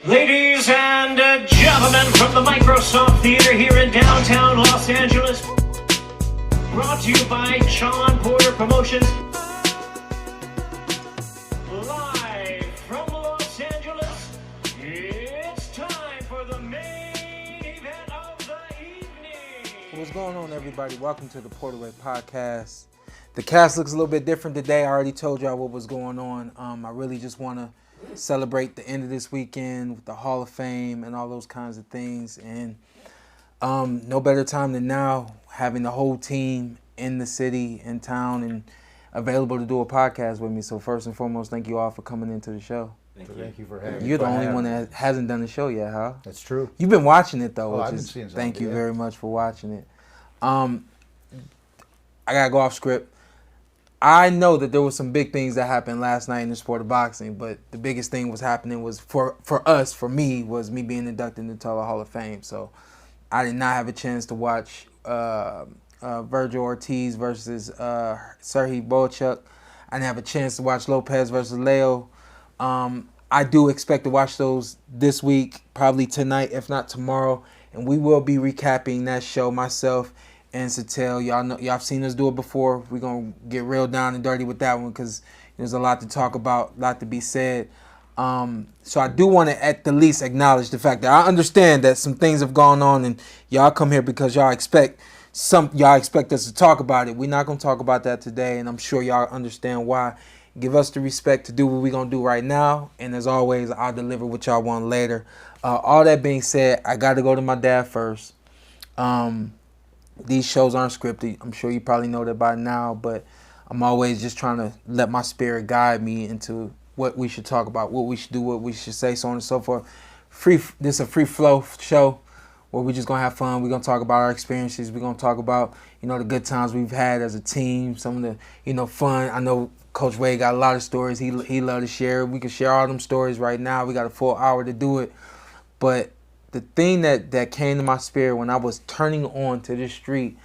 Ladies and gentlemen, from the Microsoft Theater here in downtown Los Angeles, brought to you by Shawn Porter Promotions, live from Los Angeles, it's time for the main event of the evening. What's going on, everybody? Welcome to the PorterWay podcast. The cast looks a little bit different today. I already told y'all what was going on. I really just want to celebrate the end of this weekend with the Hall of Fame and all those kinds of things. And no better time than now, having the whole team in the city, in town, and available to do a podcast with me. So first and foremost, thank you all for coming into the show. Thank you for having me. You're the only one that hasn't done the show yet, huh? That's true. You've been watching it, though. I've been seeing some. Thank you very much for watching it. I got to go off script. I know that there was some big things that happened last night in the sport of boxing, but the biggest thing was happening was for me being inducted into the Hall of Fame. So I did not have a chance to watch Virgil Ortiz versus Serhiy Boychuk. I didn't have a chance to watch Lopez versus Leo. I do expect to watch those this week, probably tonight, if not tomorrow, and we will be recapping that show, myself and Satel. Y'all know, y'all have seen us do it before. We're going to get real down and dirty with that one because there's a lot to talk about, a lot to be said. So I do want to at the least acknowledge the fact that I understand that some things have gone on and y'all come here because y'all expect us to talk about it. We're not going to talk about that today, and I'm sure y'all understand why. Give us the respect to do what we're going to do right now, and as always, I'll deliver what y'all want later. All that being said, I got to go to my dad first. These shows aren't scripted. I'm sure you probably know that by now, but I'm always just trying to let my spirit guide me into what we should talk about, what we should do, what we should say, so on and so forth. This is a free flow show where we're just going to have fun. We're going to talk about our experiences. We're going to talk about, the good times we've had as a team, some of the, fun. I know Coach Wade got a lot of stories he loved to share. We can share all them stories right now. We got a full hour to do it. But the thing that came to my spirit when I was turning on to the street,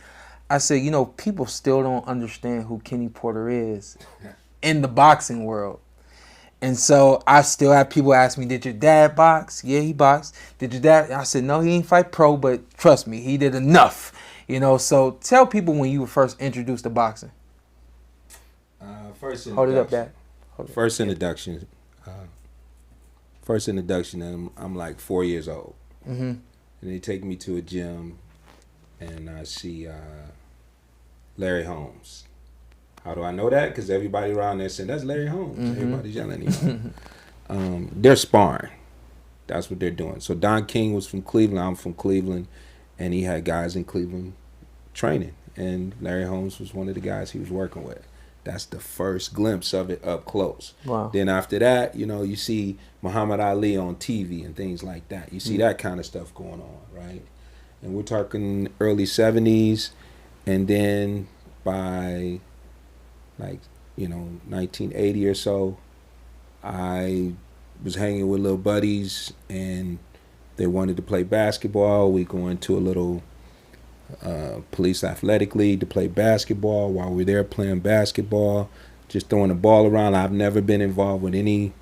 I said, people still don't understand who Kenny Porter is in the boxing world. And so I still have people ask me, did your dad box? Yeah, he boxed. Did your dad? I said, no, he ain't fight pro, but trust me, he did enough. So tell people when you were first introduced to boxing. Hold it up, Dad. First introduction, I'm like 4 years old. Mm-hmm. And they take me to a gym, and I see Larry Holmes. How do I know that? Because everybody around there saying, that's Larry Holmes. Mm-hmm. Everybody's yelling at him. They're sparring. That's what they're doing. So Don King was from Cleveland. I'm from Cleveland. And he had guys in Cleveland training. And Larry Holmes was one of the guys he was working with. That's the first glimpse of it up close. Wow. Then after that, you see Muhammad Ali on TV and things like that. You see that kind of stuff going on, right? And we're talking early 70s. And then by 1980 or so, I was hanging with little buddies and they wanted to play basketball. We go into a little police athletic league to play basketball. While we're there playing basketball, just throwing the ball around. I've never been involved with any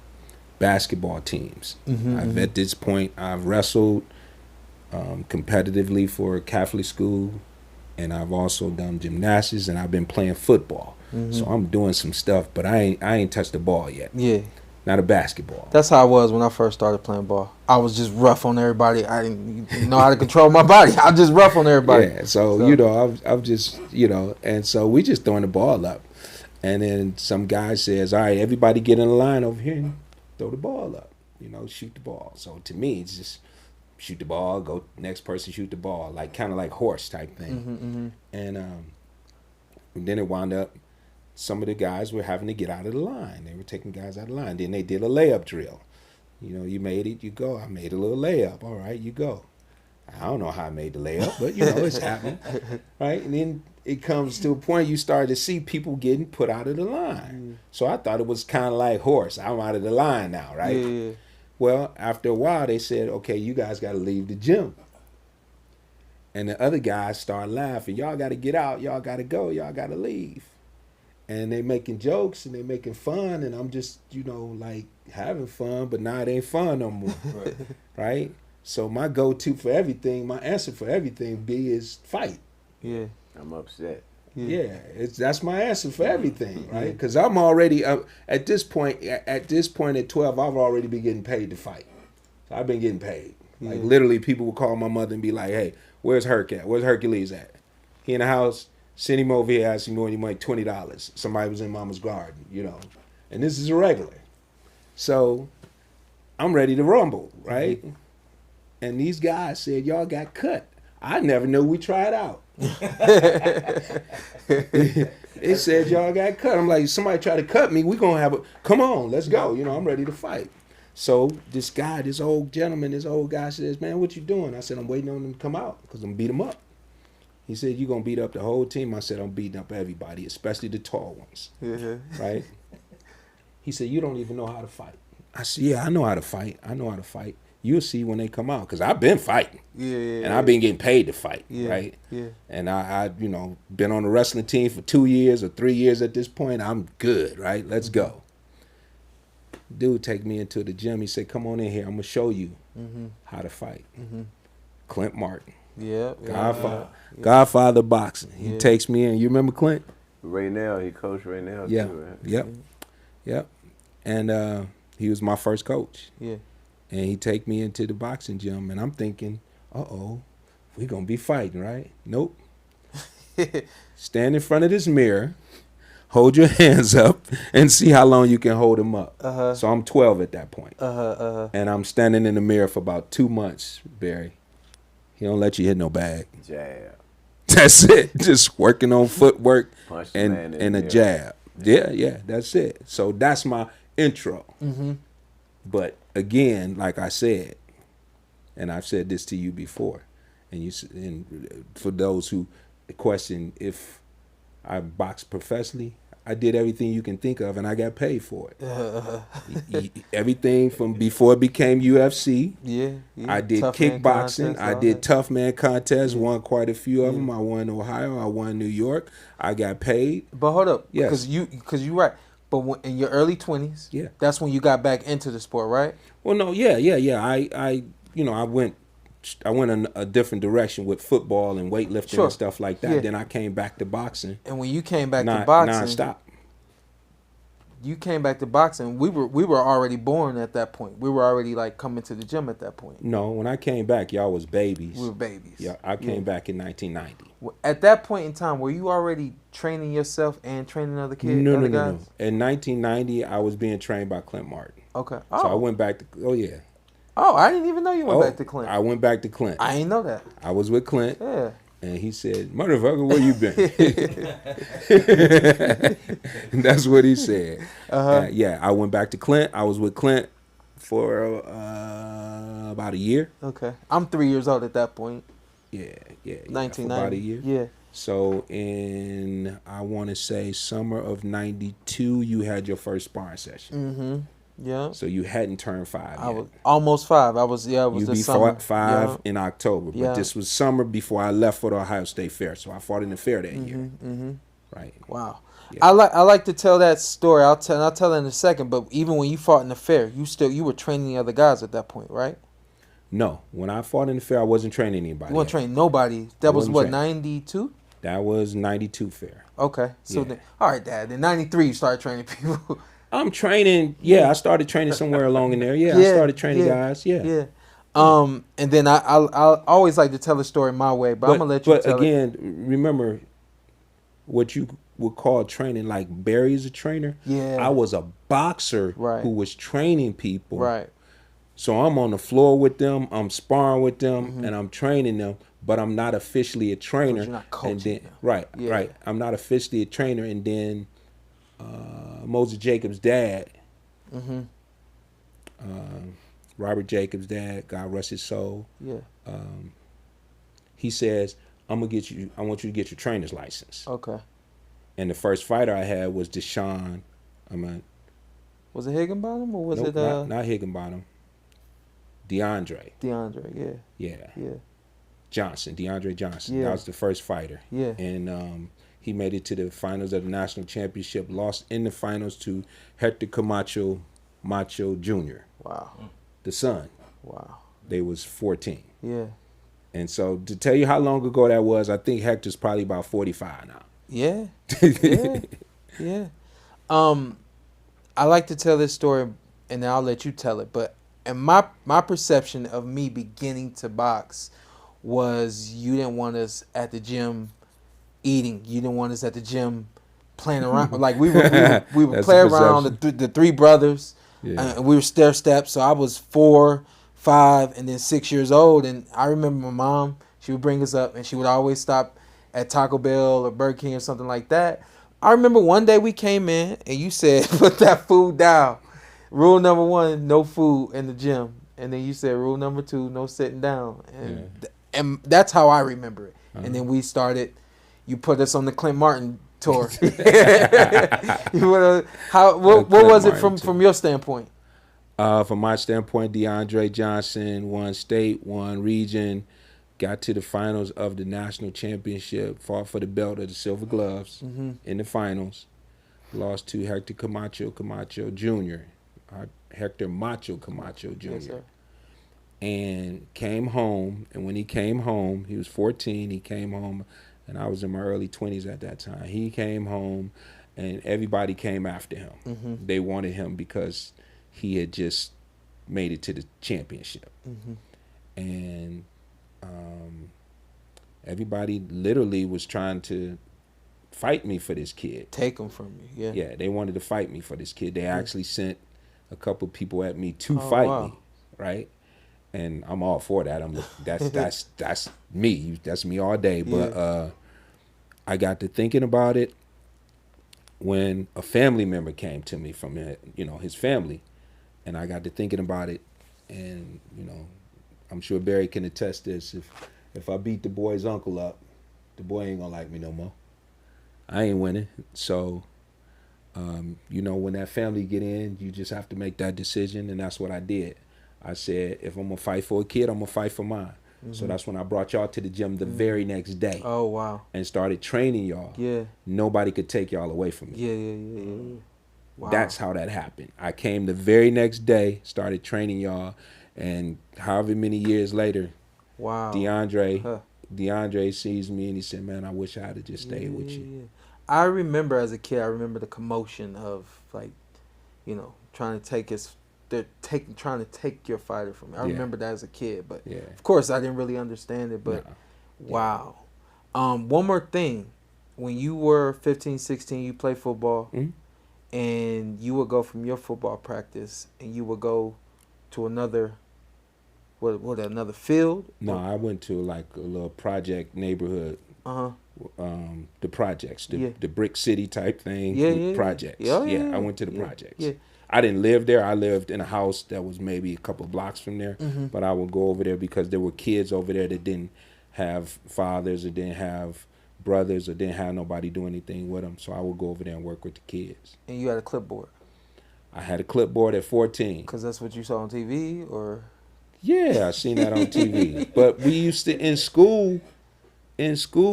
basketball teams. At this point, I've wrestled competitively for a Catholic school, and I've also done gymnastics, and I've been playing football. So I'm doing some stuff, but I ain't touched the ball yet. Yeah. Not a basketball. That's how I was when I first started playing ball. I was just rough on everybody. I didn't know how to control my body. I was just rough on everybody. Yeah, so. I'm just, and so we just throwing the ball up. And then some guy says, all right, everybody get in a line over here and throw the ball up, shoot the ball. So to me, it's just shoot the ball, go next person, shoot the ball, kind of like horse type thing. And then it wound up, some of the guys were having to get out of the line. They were taking guys out of the line. Then they did a layup drill. You made it, you go. I made a little layup. All right, you go. I don't know how I made the layup, but, it's happening. Right? And then it comes to a point you start to see people getting put out of the line. So I thought it was kind of like horse. I'm out of the line now, right? Yeah. Well, after a while, they said, okay, you guys got to leave the gym. And the other guys start laughing. Y'all got to get out. Y'all got to go. Y'all got to leave. and they making jokes and they making fun, and I'm just, like having fun, but now it ain't fun no more. Right? So my go-to for everything, my answer for everything is fight. Yeah. I'm upset. Yeah, that's my answer for everything, right? Because I'm already at this point. At 12, I've already been getting paid to fight. So I've been getting paid. Like literally, people would call my mother and be like, "Hey, where's Herc at? Where's Hercules at? He in the house. Send him over here. Ask him when he make $20. Somebody was in Mama's garden, And this is a regular. So I'm ready to rumble, right? And these guys said, "Y'all got cut." I never knew we tried out. They said y'all got cut. I'm like, somebody try to cut me, we gonna have come on, let's go. I'm ready to fight. So this old guy says, "Man, what you doing?" I said, "I'm waiting on them to come out because I'm beat them up." He said, "You gonna beat up the whole team?" I said, "I'm beating up everybody, especially the tall ones." Right? He said, "You don't even know how to fight." I said, "Yeah, I know how to fight. You'll see when they come out, because I've been fighting. And I've been getting paid to fight, right? Yeah. And I been on the wrestling team for 2 years or 3 years at this point. I'm good, right? Let's go. Dude take me into the gym. He said, "Come on in here. I'm going to show you how to fight." Clint Martin. Godfather boxing. He takes me in. You remember Clint? Right now, he coached right now. Yeah. Too, right? Yep. And he was my first coach. Yeah. And he take me into the boxing gym, and I'm thinking, we gonna be fighting, right? Nope. Stand in front of this mirror, hold your hands up, and see how long you can hold them up. So I'm 12 at that point. And I'm standing in the mirror for about 2 months, Barry. He don't let you hit no bag. Jab. That's it. Just working on footwork and a there. jab. Yeah, that's it. So that's my intro. But again, like I said, and I've said this to you before, and for those who question if I boxed professionally, I did everything you can think of, and I got paid for it. Everything from before it became UFC. I did kickboxing. I did tough man contests. Won quite a few of them. I won Ohio. I won New York. I got paid. But hold up, Yes. because you're right. But in your early 20s, that's when you got back into the sport, right? Well, no, yeah. I went in a different direction with football and weightlifting and stuff like that. Then I came back to boxing. And when you came back to boxing, nonstop. You came back to boxing. We were already born at that point. We were already like coming to the gym at that point. No, when I came back, y'all was babies. We were babies. Yeah, I came back in 1990. At that point in time, were you already training yourself and training other kids? No. Guys? In 1990, I was being trained by Clint Martin. Okay. So I went back to. Oh yeah. Oh, I didn't even know you went back to Clint. I went back to Clint. I didn't know that. I was with Clint. Yeah. And he said, "Motherfucker, where you been?" And that's what he said. I went back to Clint. I was with Clint for about a year. Okay. I'm 3 years old at that point. Yeah. 1990. About a year. Yeah. So I want to say summer of 92, you had your first sparring session. Yeah. So you hadn't turned 5 yet. I was almost 5. I was you the be summer. 5 in October. But this was summer before I left for the Ohio State Fair. So I fought in the fair that year. Right. Wow. Yeah. I like to tell that story. I'll tell it in a second. But even when you fought in the fair, you were training the other guys at that point, right? No. When I fought in the fair, I wasn't training anybody. You weren't training nobody. That was what, 92? That was 92 fair. Okay. So then, all right, Dad. In 93, you started training people. I'm training. Yeah, I started training somewhere along in there. Yeah, I started training guys. Yeah. And then I always like to tell the story my way, but I'm gonna let you tell it. But again, remember what you would call training. Like Barry is a trainer. Yeah. I was a boxer who was training people. Right. So I'm on the floor with them. I'm sparring with them, and I'm training them. But I'm not officially a trainer. But you're not coaching them. Right. I'm not officially a trainer, and then. Moses Jacobs' dad, Robert Jacobs' dad, God rest his soul. Yeah. He says, I want you to get your trainer's license. Okay. And the first fighter I had was Shawn. Was it Higginbottom or was it not Higginbottom? DeAndre, yeah. Johnson, DeAndre Johnson. Yeah. That was the first fighter. Yeah. And He made it to the finals of the national championship, lost in the finals to Hector Camacho Jr., Wow. the son. Wow. They was 14. Yeah. And so to tell you how long ago that was, I think Hector's probably about 45 now. Yeah. Yeah. Yeah. I like to tell this story, and then I'll let you tell it. But and my perception of me beginning to box was you didn't want us at the gym eating. You didn't want us at the gym playing around. Like we would That's play the around the three brothers. Yeah. And we were stair steps. So I was 4, 5, and then 6 years old. And I remember my mom. She would bring us up, and she would always stop at Taco Bell or Burger King or something like that. I remember one day we came in, and you said, "Put that food down." Rule number 1, no food in the gym. And then you said rule number 2, no sitting down. And that's how I remember it. And then we started. You put us on the Clint Martin tour. What was it from your standpoint? From my standpoint, DeAndre Johnson won state, won region, got to the finals of the national championship, fought for the belt of the Silver Gloves in the finals, lost to Hector Camacho Jr., Hector Macho Camacho Jr., Yes, sir. and came home. And when he came home, he was 14, he came home, and I was in my early 20s at that time. He came home, and everybody came after him. They wanted him because he had just made it to the championship. And everybody literally was trying to fight me for this kid. Take him from you. Yeah. Yeah, they wanted to fight me for this kid. They actually sent a couple people at me to fight me, right? And I'm all for that. That's me. That's me all day. But I got to thinking about it when a family member came to me from his family, and I got to thinking about it, and I'm sure Barry can attest this. If I beat the boy's uncle up, the boy ain't gonna like me no more. I ain't winning. So, when that family get in, you just have to make that decision, and that's what I did. I said, if I'm gonna fight for a kid, I'm gonna fight for mine. So that's when I brought y'all to the gym the very next day. Oh, wow. And started training y'all. Yeah. Nobody could take y'all away from me. Yeah. Wow. That's how that happened. I came the very next day, started training y'all, and however many years later, wow. DeAndre sees me and he said, "Man, I wish I had just stayed with you." Yeah. I remember as a kid, I remember the commotion of trying to take your fighter from me. I remember that as a kid, but of course I didn't really understand it. But wow. One more thing, when you were 15, 16, you played football, and you would go from your football practice and you would go to another. What another field? No, I went to like a little project neighborhood. The projects, the brick city type thing. Projects. I went to the projects. Yeah. I didn't live there. I lived in a house that was maybe a couple of blocks from there. But I would go over there because there were kids over there that didn't have fathers or didn't have brothers or didn't have nobody do anything with them. So I would go over there and work with the kids. And you had a clipboard? I had a clipboard at 14. Because that's what you saw on TV, or? Yeah, I seen that on TV. But we used to, in school,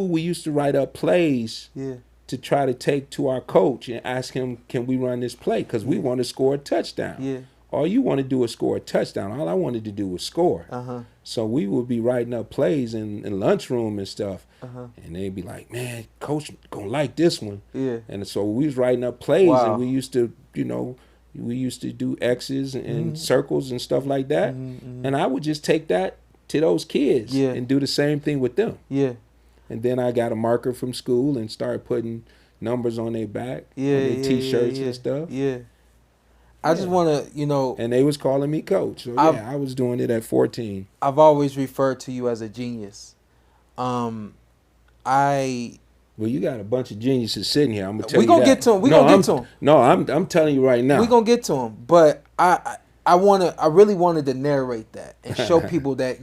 we used to write up plays to try to take to our coach and ask him, can we run this play? Because we want to score a touchdown. Yeah. All you want to do is score a touchdown. All I wanted to do was score. So we would be writing up plays in lunchroom and stuff. And they'd be like, man, coach going to like this one. Yeah. And so we was writing up plays, and we used to, we used to do X's and circles and stuff like that. And I would just take that to those kids and do the same thing with them. Yeah. And then I got a marker from school and started putting numbers on their back, on their T-shirts and stuff. Yeah. I just want to, And they was calling me coach. So, I was doing it at 14. I've always referred to you as a genius. Well, you got a bunch of geniuses sitting here. I'm gonna tell you. We gonna get to them. We gonna get to them. No, I'm telling you right now. We gonna get to them. But I really wanted to narrate that and show people that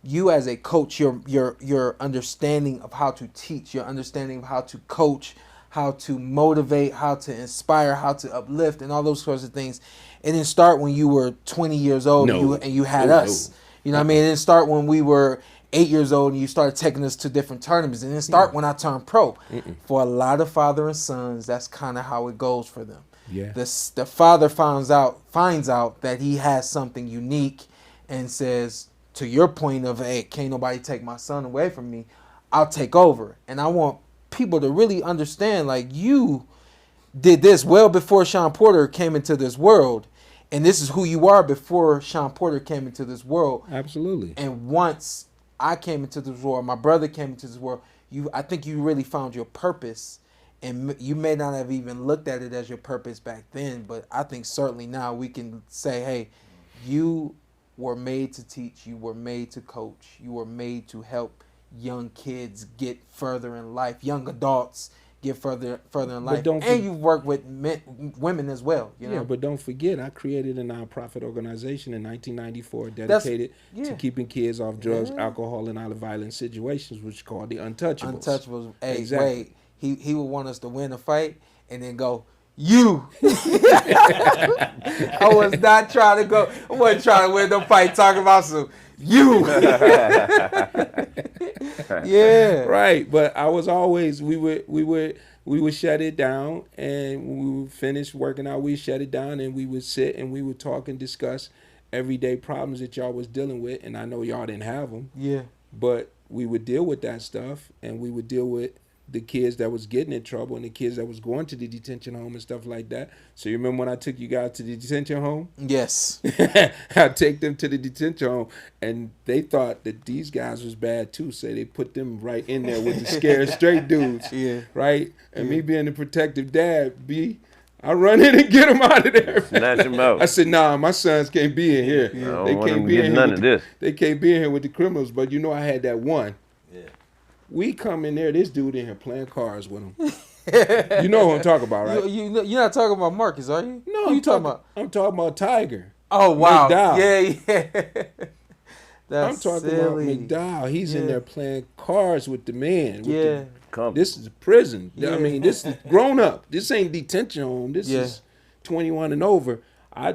you as a coach, your understanding of how to teach, your understanding of how to coach, how to motivate, how to inspire, how to uplift, and all those sorts of things. It didn't start when you were 20 years old and you had us. You know what I mean? It didn't start when we were 8 years old and you started taking us to different tournaments, and then start when I turned pro. For a lot of father and sons, that's kind of how it goes for them. Yeah. The father finds out that he has something unique and says, to your point of, hey, can't nobody take my son away from me, I'll take over. And I want people to really understand, like, you did this well before Shawn Porter came into this world, and this is who you are before Shawn Porter came into this world. Absolutely. And once I came into this world, my brother came into this world, I think you really found your purpose. And you may not have even looked at it as your purpose back then, but I think certainly now we can say, hey, you were made to teach, you were made to coach, you were made to help young kids get further in life, young adults get further in life, and you've worked with women as well. You know? Yeah, but don't forget, I created a nonprofit organization in 1994 dedicated to keeping kids off drugs, alcohol, and other violent situations, which is called the Untouchables. Untouchables. Hey, exactly. Wait, he would want us to win a fight and then go, you. I was not trying to go. I wasn't trying to win no fight talking about some you. Yeah. Right, but I was always we would shut it down, and when we would finish working out, we shut it down, and we would sit and we would talk and discuss everyday problems that y'all was dealing with, and I know y'all didn't have them. Yeah. But we would deal with that stuff, and we would deal with the kids that was getting in trouble and the kids that was going to the detention home and stuff like that. So you remember when I took you guys to the detention home? Yes. I take them to the detention home, and they thought that these guys was bad too, so they put them right in there with the scared straight dudes. Yeah. Right? And me being the protective dad, I run in and get them out of there. Snatch them out. I said, nah, my sons can't be in here. I don't They want can't them be in getting here. none of this. They can't be in here with the criminals, but you know I had that one. We come in there, this dude in here playing cards with him. You know who I'm talking about, right? You're not talking about Marcus, are you? No, Who you talking about? I'm talking about Tiger. Oh, wow. McDowell. Yeah. That's I'm talking silly. about McDowell. He's in there playing cards with the man. Yeah. This is a prison. Yeah. I mean, this is grown up. This ain't detention home. This is 21 and over.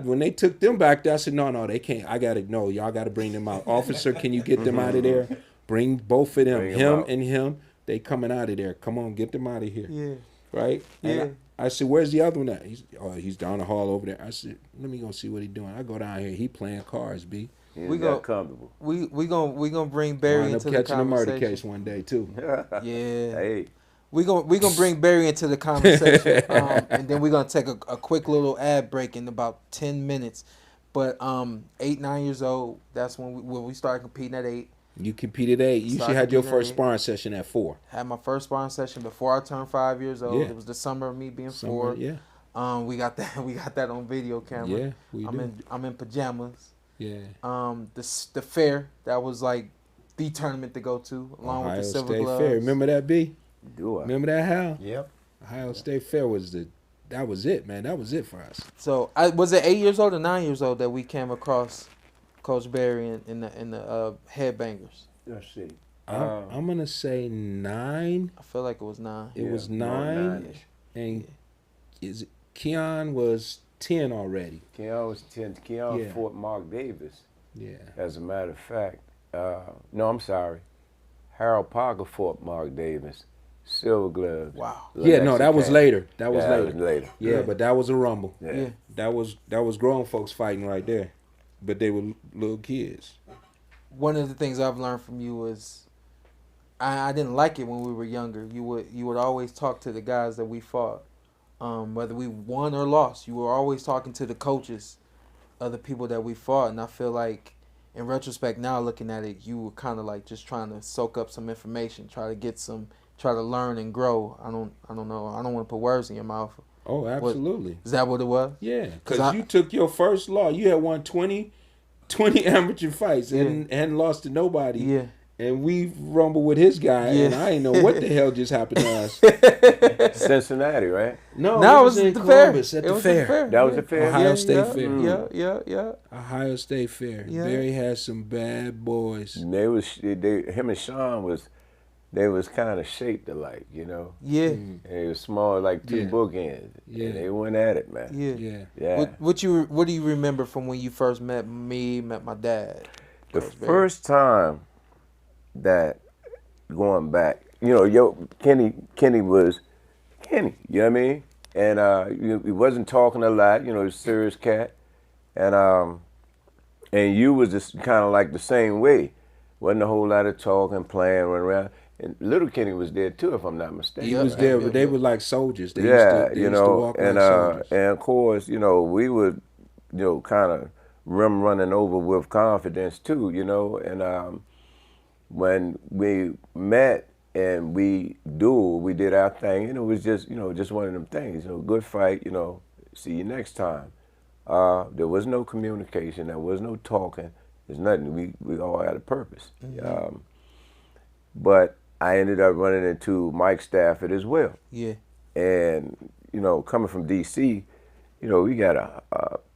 When they took them back there, I said, no, they can't. Y'all got to bring them out. Officer, can you get them out of there? Bring both of them, him and him. They coming out of there. Come on, get them out of here. Yeah. Right? And I said, where's the other one at? He's down the hall over there. I said, let me go see what he's doing. I go down here. He playing cards, B. We got comfortable. We gonna bring Barry into the catching a conversation. murder case one day too. Yeah. Hey. We gonna bring Barry into the conversation, and then we're gonna take a quick little ad break in about 10 minutes. But 8, 9 years old, that's when we started competing at 8. You competed at 8. You should have your first sparring session at 4. Had my first sparring session before I turned 5 years old. Yeah. It was the summer of me being 4. Yeah. We got that on video camera. Yeah, we do. I'm in pajamas. Yeah. The fair, that was like the tournament to go to, along Ohio with the silver State gloves. Fair. Remember that, B? Do I? Remember that, Hal? Yep. Ohio State Fair that was it, man. That was it for us. So was it 8 years old or 9 years old that we came across Coach Barry in the headbangers? Let's see. I'm gonna say 9. I feel like it was 9. It was 9, and Keon was 10 already. Keon was 10. Keon Yeah. fought Mark Davis. Yeah. As a matter of fact, no, I'm sorry. Harold Parker fought Mark Davis. Silver gloves. Wow. Yeah, no, that was later. That was later. later. Yeah, but that was a rumble. Yeah. That was grown folks fighting right there, but they were little kids. One of the things I've learned from you is I didn't like it when we were younger. You would always talk to the guys that we fought, whether we won or lost. You were always talking to the coaches of the people that we fought, and I feel like in retrospect now, looking at it, you were kind of like just trying to soak up some information, try to learn and grow. I don't know. I don't want to put words in your mouth. Oh, absolutely. Is that what it was? Yeah, because you took your first loss. You had won 20 amateur fights and hadn't lost to nobody. Yeah. And we rumbled with his guy, and I didn't know what the hell just happened to us. Cincinnati, right? No, it was was in the Columbus fair. at It the was fair. the fair. That was the fair? Ohio State Fair. Yeah. Ohio State Fair. Yeah. Barry had some bad boys. And him and Shawn was kind of shaped alike, you know? Yeah. And they were small, like two bookends. Yeah. And they went at it, man. Yeah. Yeah. What do you remember from when you first met my dad? The Coach Barry? first time that going back, Kenny was Kenny, you know what I mean? And he wasn't talking a lot, he was a serious cat. And you was just kind of like the same way. Wasn't a whole lot of talking, playing, running around. And little Kenny was there too, if I'm not mistaken. He was there, but they were like soldiers. They Yeah, used to walk like soldiers. And of course, we would, kind of running over with confidence too, And when we met and we did our thing, it was just, just one of them things, good fight, see you next time. There was no communication, there was no talking, there's nothing. We all had a purpose. Mm-hmm. But I ended up running into Mike Stafford as well. Yeah. And, coming from D.C., we got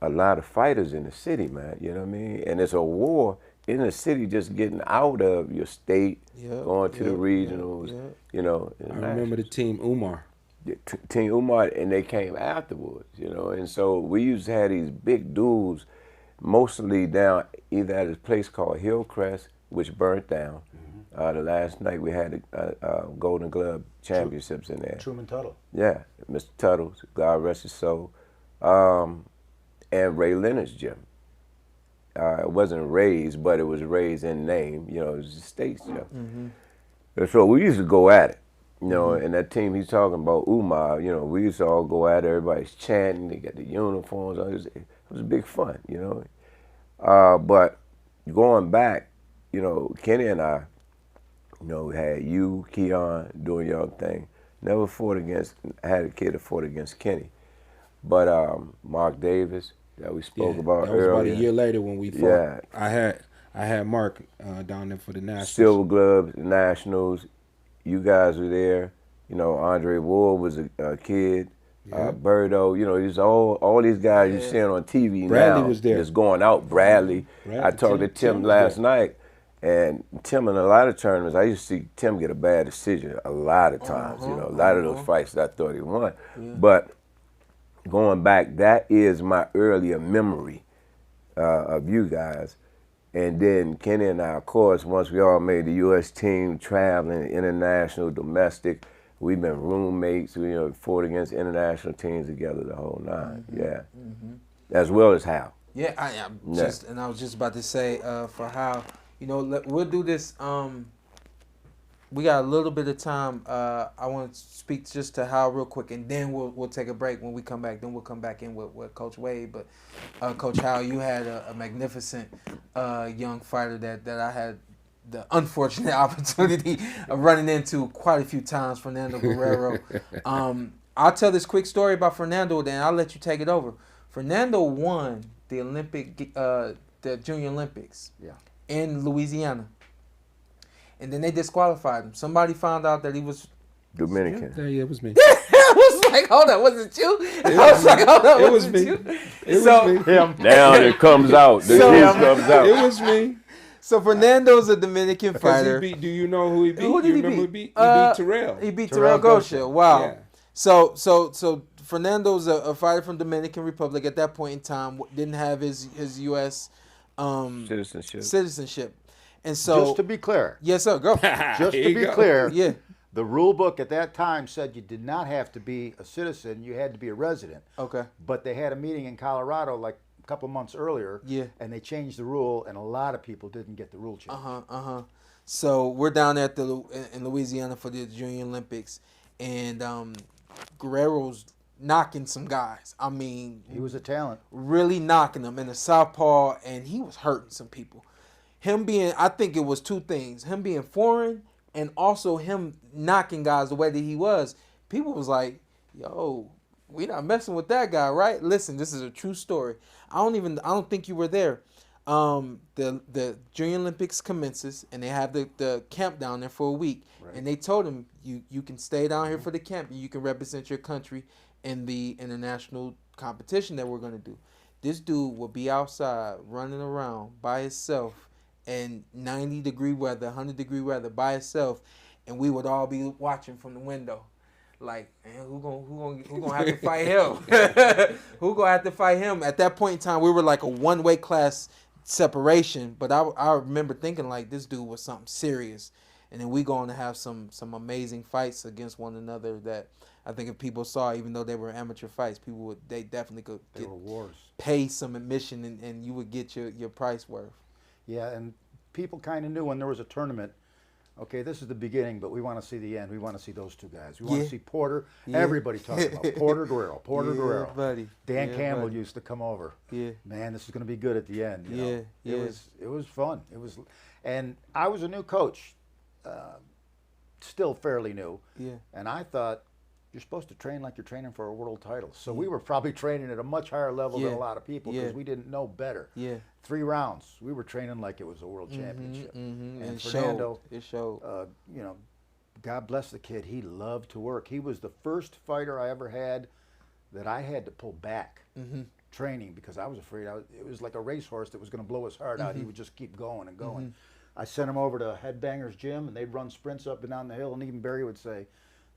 a lot of fighters in the city, man, you know what I mean? And it's a war in the city just getting out of your state, going to the regionals, I remember the team Umar. Team Umar, and they came afterwards, And so we used to have these big dudes, mostly down either at a place called Hillcrest, which burnt down. The last night we had a Golden Glove championships in there. Truman Tuttle. Yeah, Mr. Tuttle's, God rest his soul, and Ray Leonard's gym. It wasn't Ray's, but it was Ray's in name. It was the state's gym. Mm-hmm. And so we used to go at it. And that team he's talking about, Umar, we used to all go at it. Everybody's chanting. They got the uniforms on. It was big fun, But going back, Kenny and I, had you, Keon, doing your thing. Never had a kid that fought against Kenny. But Mark Davis, that we spoke about that was earlier. about a year later when we fought. Yeah. I had Mark down there for the Nationals. Silver Gloves, Nationals. You guys were there. Andre Ward was a kid. Birdo, these all these guys you're seeing on TV Bradley now. was there. Just going out. Bradley. I talked to Tim last night, and Tim in a lot of tournaments, I used to see Tim get a bad decision a lot of times. A lot of those fights that I thought he won. But going back, that is my earlier memory of you guys. And then Kenny and I, of course, once we all made the U.S. team, traveling, international, domestic, we've been roommates. We fought against international teams together the whole nine. As well as Hal. Yeah, I was just about to say for Hal, we'll do this. We got a little bit of time. I want to speak just to Hal real quick, and then we'll take a break. When we come back, then we'll come back in with Coach Wade. But Coach Hal, you had a magnificent young fighter that I had the unfortunate opportunity of running into quite a few times, Fernando Guerrero. I'll tell this quick story about Fernando, then I'll let you take it over. Fernando won the the Junior Olympics in Louisiana. And then they disqualified him. Somebody found out that he was Dominican. Yeah, it was me. I was like, hold on, was it you? I was like, hold on, It was me. you? It was me. Now it comes out. The truth comes out. It was me. So Fernando's a Dominican fighter. Do you know who he beat? Who did he remember beat? Who he beat? He beat Terrell. He beat Terrell Gosha. Wow. Yeah. So Fernando's a fighter from Dominican Republic. At that point in time, didn't have his U.S. Citizenship. And so, just to be clear, yes, sir, go. just to be clear, Yeah. the rule book at that time said you did not have to be a citizen; you had to be a resident. Okay. But they had a meeting in Colorado like a couple months earlier, and they changed the rule, and a lot of people didn't get the rule change. So we're down there in Louisiana for the Junior Olympics, and Guerrero's knocking some guys. I mean, He was a talent. really knocking them in the southpaw, and he was hurting some people. I think it was two things. Him being foreign and also him knocking guys the way that he was. People was like, yo, we not messing with that guy, right? Listen, this is a true story. I don't think you were there. The Junior Olympics commences, and they have the camp down there for a week. Right. And they told him, you can stay down here for the camp, and you can represent your country in the international competition that we're going to do. This dude will be outside running around by himself in 90-degree weather, 100-degree weather by himself, and we would all be watching from the window. Like, man, who gonna have to fight him? Who gonna have to fight him? At that point in time, we were like a one-weight class separation, but I remember thinking like this dude was something serious, and then we going to have some amazing fights against one another that I think if people saw, even though they were amateur fights, they definitely could pay some admission and you would get your price worth. Yeah, and people kind of knew when there was a tournament, okay, this is the beginning, but we want to see the end. We want to see those two guys. We want to see Porter. Yeah. Everybody talking about Porter Guerrero. Guerrero. Buddy. Dan Campbell used to come over. Yeah. Man, this is going to be good at the end. You know? It was fun. And I was a new coach, still fairly new. Yeah. And I thought, you're supposed to train like you're training for a world title. So we were probably training at a much higher level than a lot of people because we didn't know better. Yeah. 3 rounds. We were training like it was a world championship. Mm-hmm. And Fernando, it showed. You know, God bless the kid. He loved to work. He was the first fighter I ever had that I had to pull back training because I was afraid. It was like a racehorse that was going to blow his heart out. He would just keep going and going. I sent him over to Headbangers Gym, and they'd run sprints up and down the hill. And even Barry would say,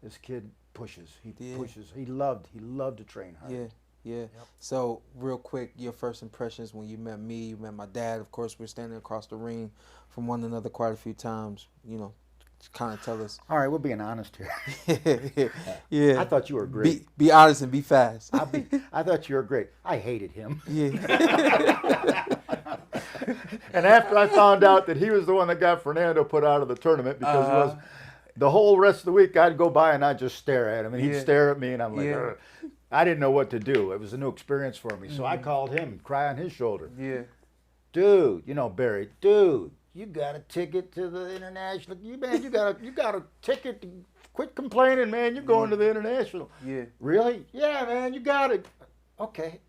"This kid pushes. He pushes. He loved to train hard." Yeah. Yeah. Yep. So real quick, your first impressions when you met me, you met my dad. Of course, we're standing across the ring from one another quite a few times. You know, kind of tell us. All right, we're being honest here. Yeah. I thought you were great. Be honest and be fast. I thought you were great. I hated him. Yeah. And after I found out that he was the one that got Fernando put out of the tournament because it was the whole rest of the week, I'd go by and I'd just stare at him, and he'd stare at me, and I'm like, ugh. I didn't know what to do. It was a new experience for me. So I called him, cry on his shoulder. Yeah. Dude, you know, Barry, dude, you got a ticket to the international. You got a ticket to quit complaining, man. You're going to the international. Yeah. Really? Yeah, man, you got it. Okay.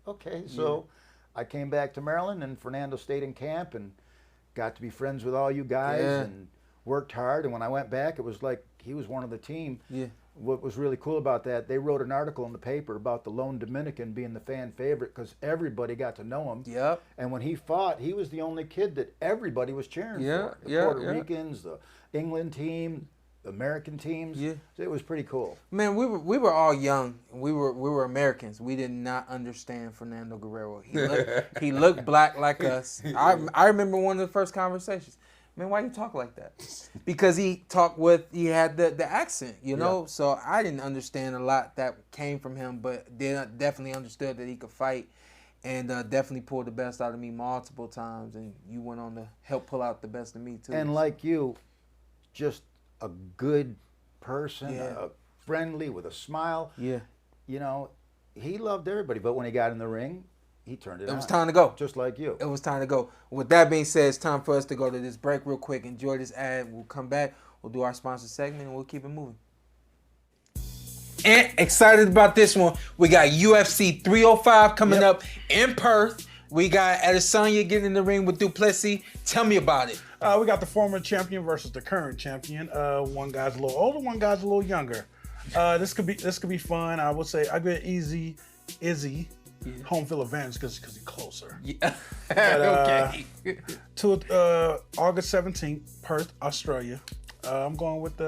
So I came back to Maryland, and Fernando stayed in camp and got to be friends with all you guys and worked hard. And when I went back, it was like he was one of the team. Yeah. What was really cool about that, they wrote an article in the paper about the lone Dominican being the fan favorite because everybody got to know him. Yep. And when he fought, he was the only kid that everybody was cheering for. The Puerto Ricans, the England team, the American teams. Yeah. So it was pretty cool. Man, we were all young. We were Americans. We did not understand Fernando Guerrero. He looked black like us. I remember one of the first conversations. Man, why you talk like that? Because he had the accent, you know? Yeah. So I didn't understand a lot that came from him, but then definitely understood that he could fight and definitely pulled the best out of me multiple times. And you went on to help pull out the best of me, too. And like you, just a good person, friendly, with a smile. Yeah. You know, he loved everybody, but when he got in the ring, he turned it on. It was time to go. Just like you. It was time to go. With that being said, it's time for us to go to this break real quick. Enjoy this ad. We'll come back. We'll do our sponsor segment, and we'll keep it moving. And excited about this one. We got UFC 305 coming up in Perth. We got Adesanya getting in the ring with Duplessis. Tell me about it. We got the former champion versus the current champion. One guy's a little older, one guy's a little younger. This could be fun. I would say I get Izzy. Home field advantage because he's closer. Yeah. But, okay. To August 17th, Perth, Australia. I'm going with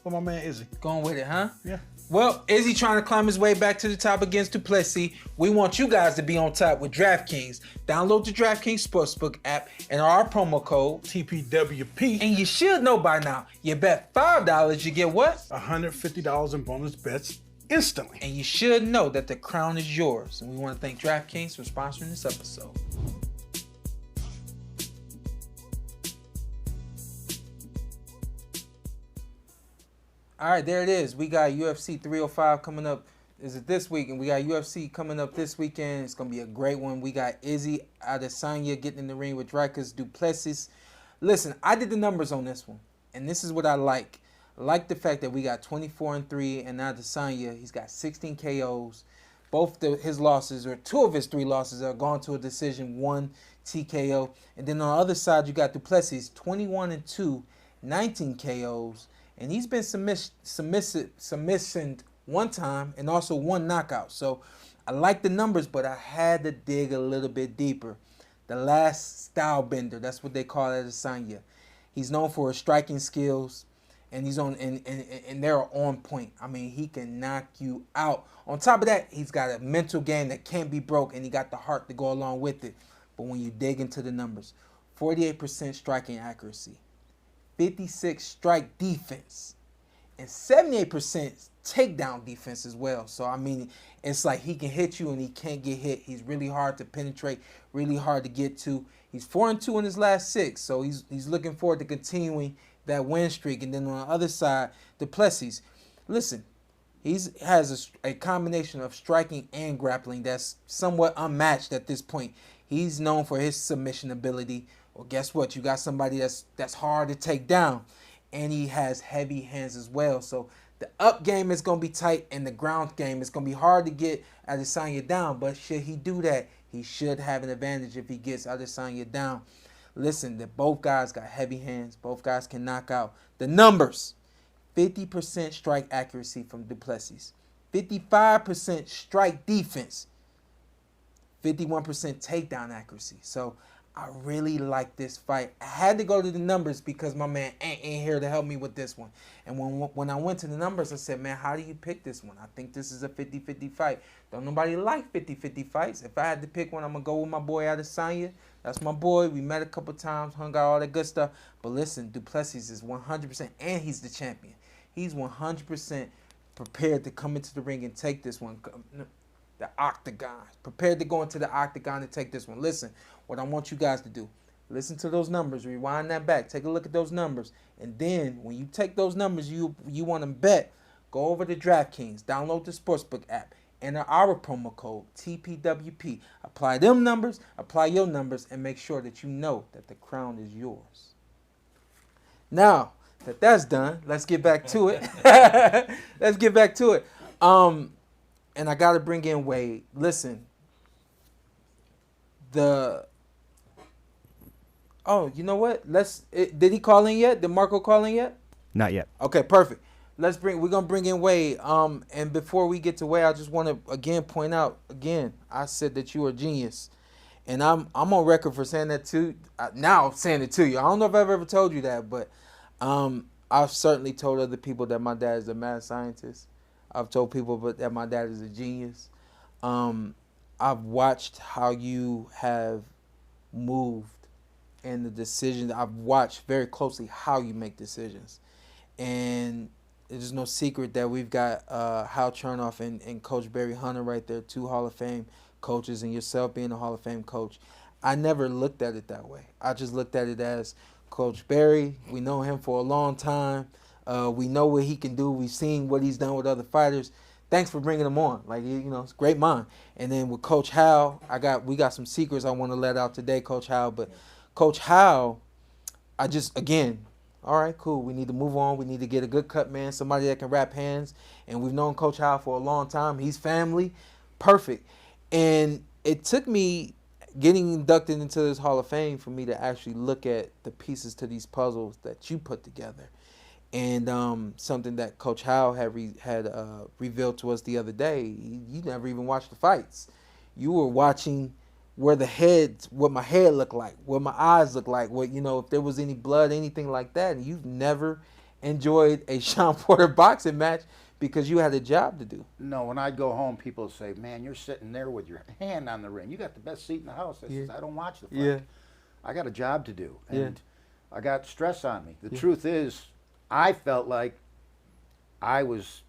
my man Izzy. Going with it, huh? Yeah. Well, Izzy trying to climb his way back to the top against Duplessis. We want you guys to be on top with DraftKings. Download the DraftKings Sportsbook app and our promo code TPWP. And you should know by now, you bet $5, you get what? $150 in bonus bets instantly. And you should know that the crown is yours. And we want to thank DraftKings for sponsoring this episode. All right, there it is. We got UFC 305 coming up. Is it this week? And we got UFC coming up this weekend. It's going to be a great one. We got Izzy Adesanya getting in the ring with Dricus Duplessis. Listen, I did the numbers on this one. And this is what I like. I like the fact that we got 24-3, and Adesanya, he's got 16 KOs. Both his losses, or 2 of his 3 losses, are gone to a decision, 1 TKO. And then on the other side, you got Duplessis, 21-2, 19 KOs. And he's been submissioned 1 time and also 1 knockout. So I like the numbers, but I had to dig a little bit deeper. The last style bender, that's what they call Adesanya. He's known for his striking skills. And he's and they're on point. I mean, he can knock you out. On top of that, he's got a mental game that can't be broke, and he got the heart to go along with it. But when you dig into the numbers, 48% striking accuracy, 56 strike defense, and 78% takedown defense as well. So, I mean, it's like he can hit you and he can't get hit. He's really hard to penetrate, really hard to get to. He's 4-2 in his last 6, so he's looking forward to continuing that win streak. And then on the other side, Duplessis. Listen, he has a combination of striking and grappling that's somewhat unmatched at this point. He's known for his submission ability. Well, guess what? You got somebody that's hard to take down. And he has heavy hands as well. So the up game is going to be tight, and the ground game is going to be hard to get Adesanya down. But should he do that, he should have an advantage if he gets Adesanya down. Listen, that both guys got heavy hands. Both guys can knock out. The numbers, 50% strike accuracy from Duplessis, 55% strike defense, 51% takedown accuracy. So I really like this fight. I had to go to the numbers because my man ain't here to help me with this one. And when I went to the numbers, I said, man, how do you pick this one? I think this is a 50-50 fight. Don't nobody like 50-50 fights. If I had to pick one, I'm going to go with my boy Adesanya. That's my boy. We met a couple times, hung out, all that good stuff. But listen, Duplessis is 100%, and he's the champion. He's 100% prepared to come into the ring and take this one. The octagon. Prepared to go into the octagon and take this one. Listen, what I want you guys to do, listen to those numbers, rewind that back, take a look at those numbers, and then when you take those numbers, you want to bet, go over to DraftKings, download the Sportsbook app, enter our promo code TPWP, apply them numbers, apply your numbers, and make sure that you know that the crown is yours. Now that that's done, let's get back to it. Let's get back to it. And I got to bring in Wade. Listen, you know what? Did he call in yet? Did Marko call in yet? Not yet. Okay, perfect. We're gonna bring in Wade. And before we get to Wade, I just want to again point out I said that you are a genius, and I'm on record for saying that too. Now I'm saying it to you. I don't know if I've ever told you that, but I've certainly told other people that my dad is a mad scientist. I've told people that my dad is a genius. I've watched how you have moved and the decisions. I've watched very closely how you make decisions. And there's no secret that we've got Hal Chernoff and Coach Barry Hunter right there, 2 Hall of Fame coaches, and yourself being a Hall of Fame coach. I never looked at it that way. I just looked at it as Coach Barry, we know him for a long time. We know what he can do. We've seen what he's done with other fighters. Thanks for bringing him on. It's a great mind. And then with Coach Hal, we got some secrets I want to let out today, Coach Hal. But Coach Hal, all right, cool. We need to move on. We need to get a good cut man, somebody that can wrap hands. And we've known Coach Hal for a long time. He's family. Perfect. And it took me getting inducted into this Hall of Fame for me to actually look at the pieces to these puzzles that you put together. And something that Coach Hal had revealed to us the other day, you never even watched the fights. You were watching what my head looked like, what my eyes looked like, if there was any blood, anything like that. And you've never enjoyed a Shawn Porter boxing match because you had a job to do. No, when I go home, people say, man, you're sitting there with your hand on the ring. You got the best seat in the house. I says, I don't watch the fight. Yeah. I got a job to do. And I got stress on me. The truth is, I felt like I was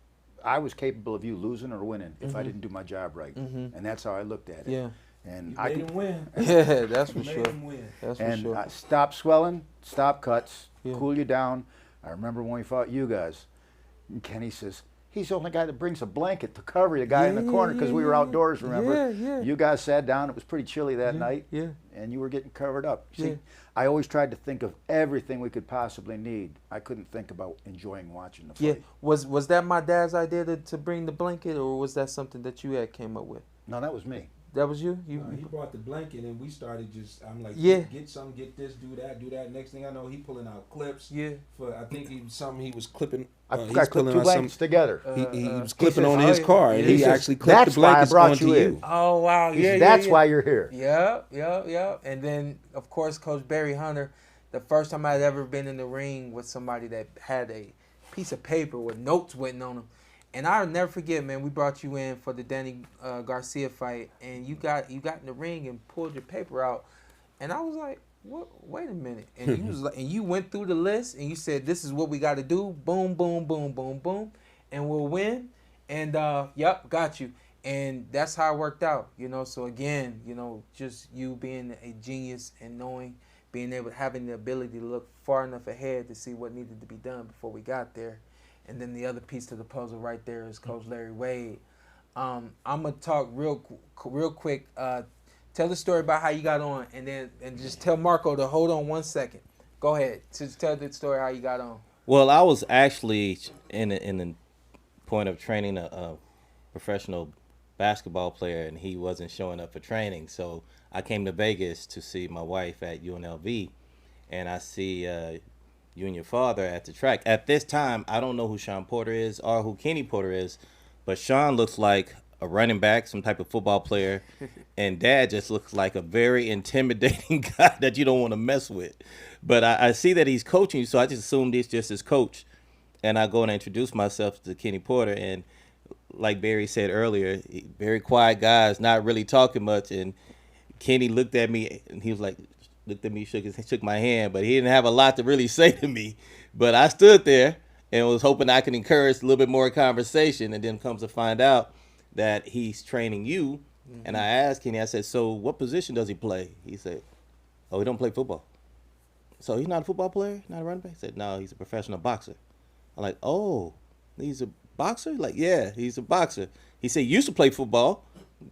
capable of you losing or winning if I didn't do my job right. And that's how I looked at it. Yeah. And You made him win. Yeah, that's for You sure. made him win. That's for and sure. stop swelling, stop cuts, Yeah. cool you down. I remember when we fought you guys, and Kenny says, he's the only guy that brings a blanket to cover the guy in the corner because we were outdoors, remember? Yeah. You guys sat down. It was pretty chilly that night. Yeah. And you were getting covered up. See, Yeah. I always tried to think of everything we could possibly need. I couldn't think about enjoying watching the fight. Yeah. Was that my dad's idea to bring the blanket, or was that something that you had came up with? No, that was me. That was you? He brought the blanket and we started I'm like, Yeah. get some, get this, do that. Next thing I know, he pulling out clips. Yeah. For I think he was clipping. I he's clipped pulling two on blankets together. He was clipping says, on his car, and he he says, actually clipped the "That's why I blankets brought onto you in." you. Oh, wow. He said, that's why you're here. Yeah. And then, of course, Coach Barry Hunter, the first time I'd ever been in the ring with somebody that had a piece of paper with notes written on them. And I'll never forget, man, we brought you in for the Danny Garcia fight, and you got in the ring and pulled your paper out And I was like, what? Wait a minute. And you was like, and you went through the list and you said, this is what we got to do. Boom, boom, boom, boom, boom. And we'll win. And, yep, got you. And that's how it worked out, you know. So, again, you know, just you being a genius and knowing, being able, having the ability to look far enough ahead to see what needed to be done before we got there. And then the other piece to the puzzle right there is Coach Larry Wade. I'm going to talk real quick. Tell the story about how you got on, and just tell Marko to hold on 1 second. Go ahead. Just tell the story how you got on. Well, I was actually in the point of training a professional basketball player, and he wasn't showing up for training. So I came to Vegas to see my wife at UNLV, and I see you and your father at the track. At this time, I don't know who Shawn Porter is or who Kenny Porter is, but Shawn looks like a running back, some type of football player, and Dad just looks like a very intimidating guy that you don't want to mess with. But I see that he's coaching you, so I just assumed he's just his coach. And I go and introduce myself to Kenny Porter, and like Barry said earlier, very quiet guy, is not really talking much. And Kenny looked at me, and he was like, shook my hand, but he didn't have a lot to really say to me. But I stood there and was hoping I could encourage a little bit more conversation, and then comes to find out that he's training you. Mm-hmm. And I asked Kenny, I said, so what position does he play? He said, oh, he don't play football. So he's not a football player, not a running back? He said, no, he's a professional boxer. I'm like, oh, he's a boxer? Like, yeah, he's a boxer. He said, he used to play football,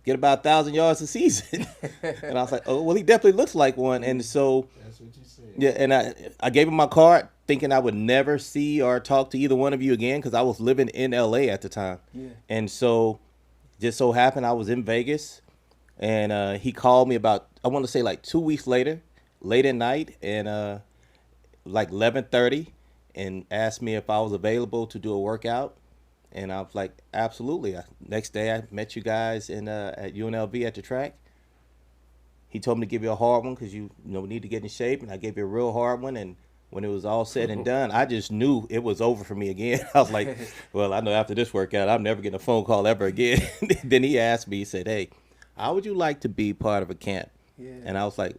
get about 1,000 yards a season. And I was like, oh, well, he definitely looks like one. And so, that's what you said. Yeah, and I gave him my card, thinking I would never see or talk to either one of you again, because I was living in LA at the time. Yeah. And so, just so happened I was in Vegas, and he called me about, I want to say like 2 weeks later, late at night, and like 11:30, and asked me if I was available to do a workout. And I was like, absolutely. Next day I met you guys at UNLV at the track. He told me to give you a hard one because you need to get in shape, and I gave you a real hard one. And when it was all said and done, I just knew it was over for me again. I was like, well, I know after this workout, I'm never getting a phone call ever again. Then he asked me, he said, hey, how would you like to be part of a camp? Yeah. And I was like,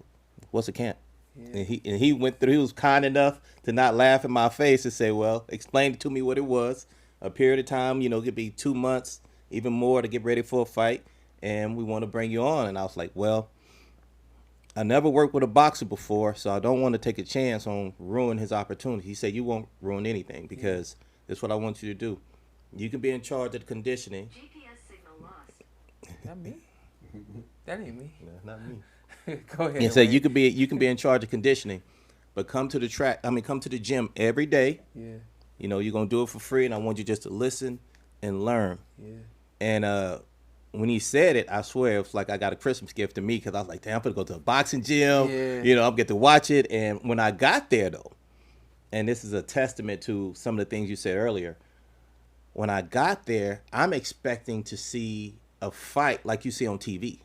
what's a camp? Yeah. And he went through, he was kind enough to not laugh in my face and say, well, explain to me what it was. A period of time, it could be 2 months, even more, to get ready for a fight, and we want to bring you on. And I was like, well, I never worked with a boxer before, so I don't want to take a chance on ruin his opportunity. He said, you won't ruin anything, because this is what I want you to do. You can be in charge of the conditioning. GPS signal lost. That me? That ain't me. No, not me. Go ahead. He said, you can be in charge of conditioning, but come to the gym every day. Yeah. You're going to do it for free, and I want you just to listen and learn. Yeah. And when he said it, I swear, it was like I got a Christmas gift to me, because I was like, damn, I'm going to go to a boxing gym. Yeah. I'm get to watch it. And when I got there, though, and this is a testament to some of the things you said earlier, when I got there, I'm expecting to see a fight like you see on TV.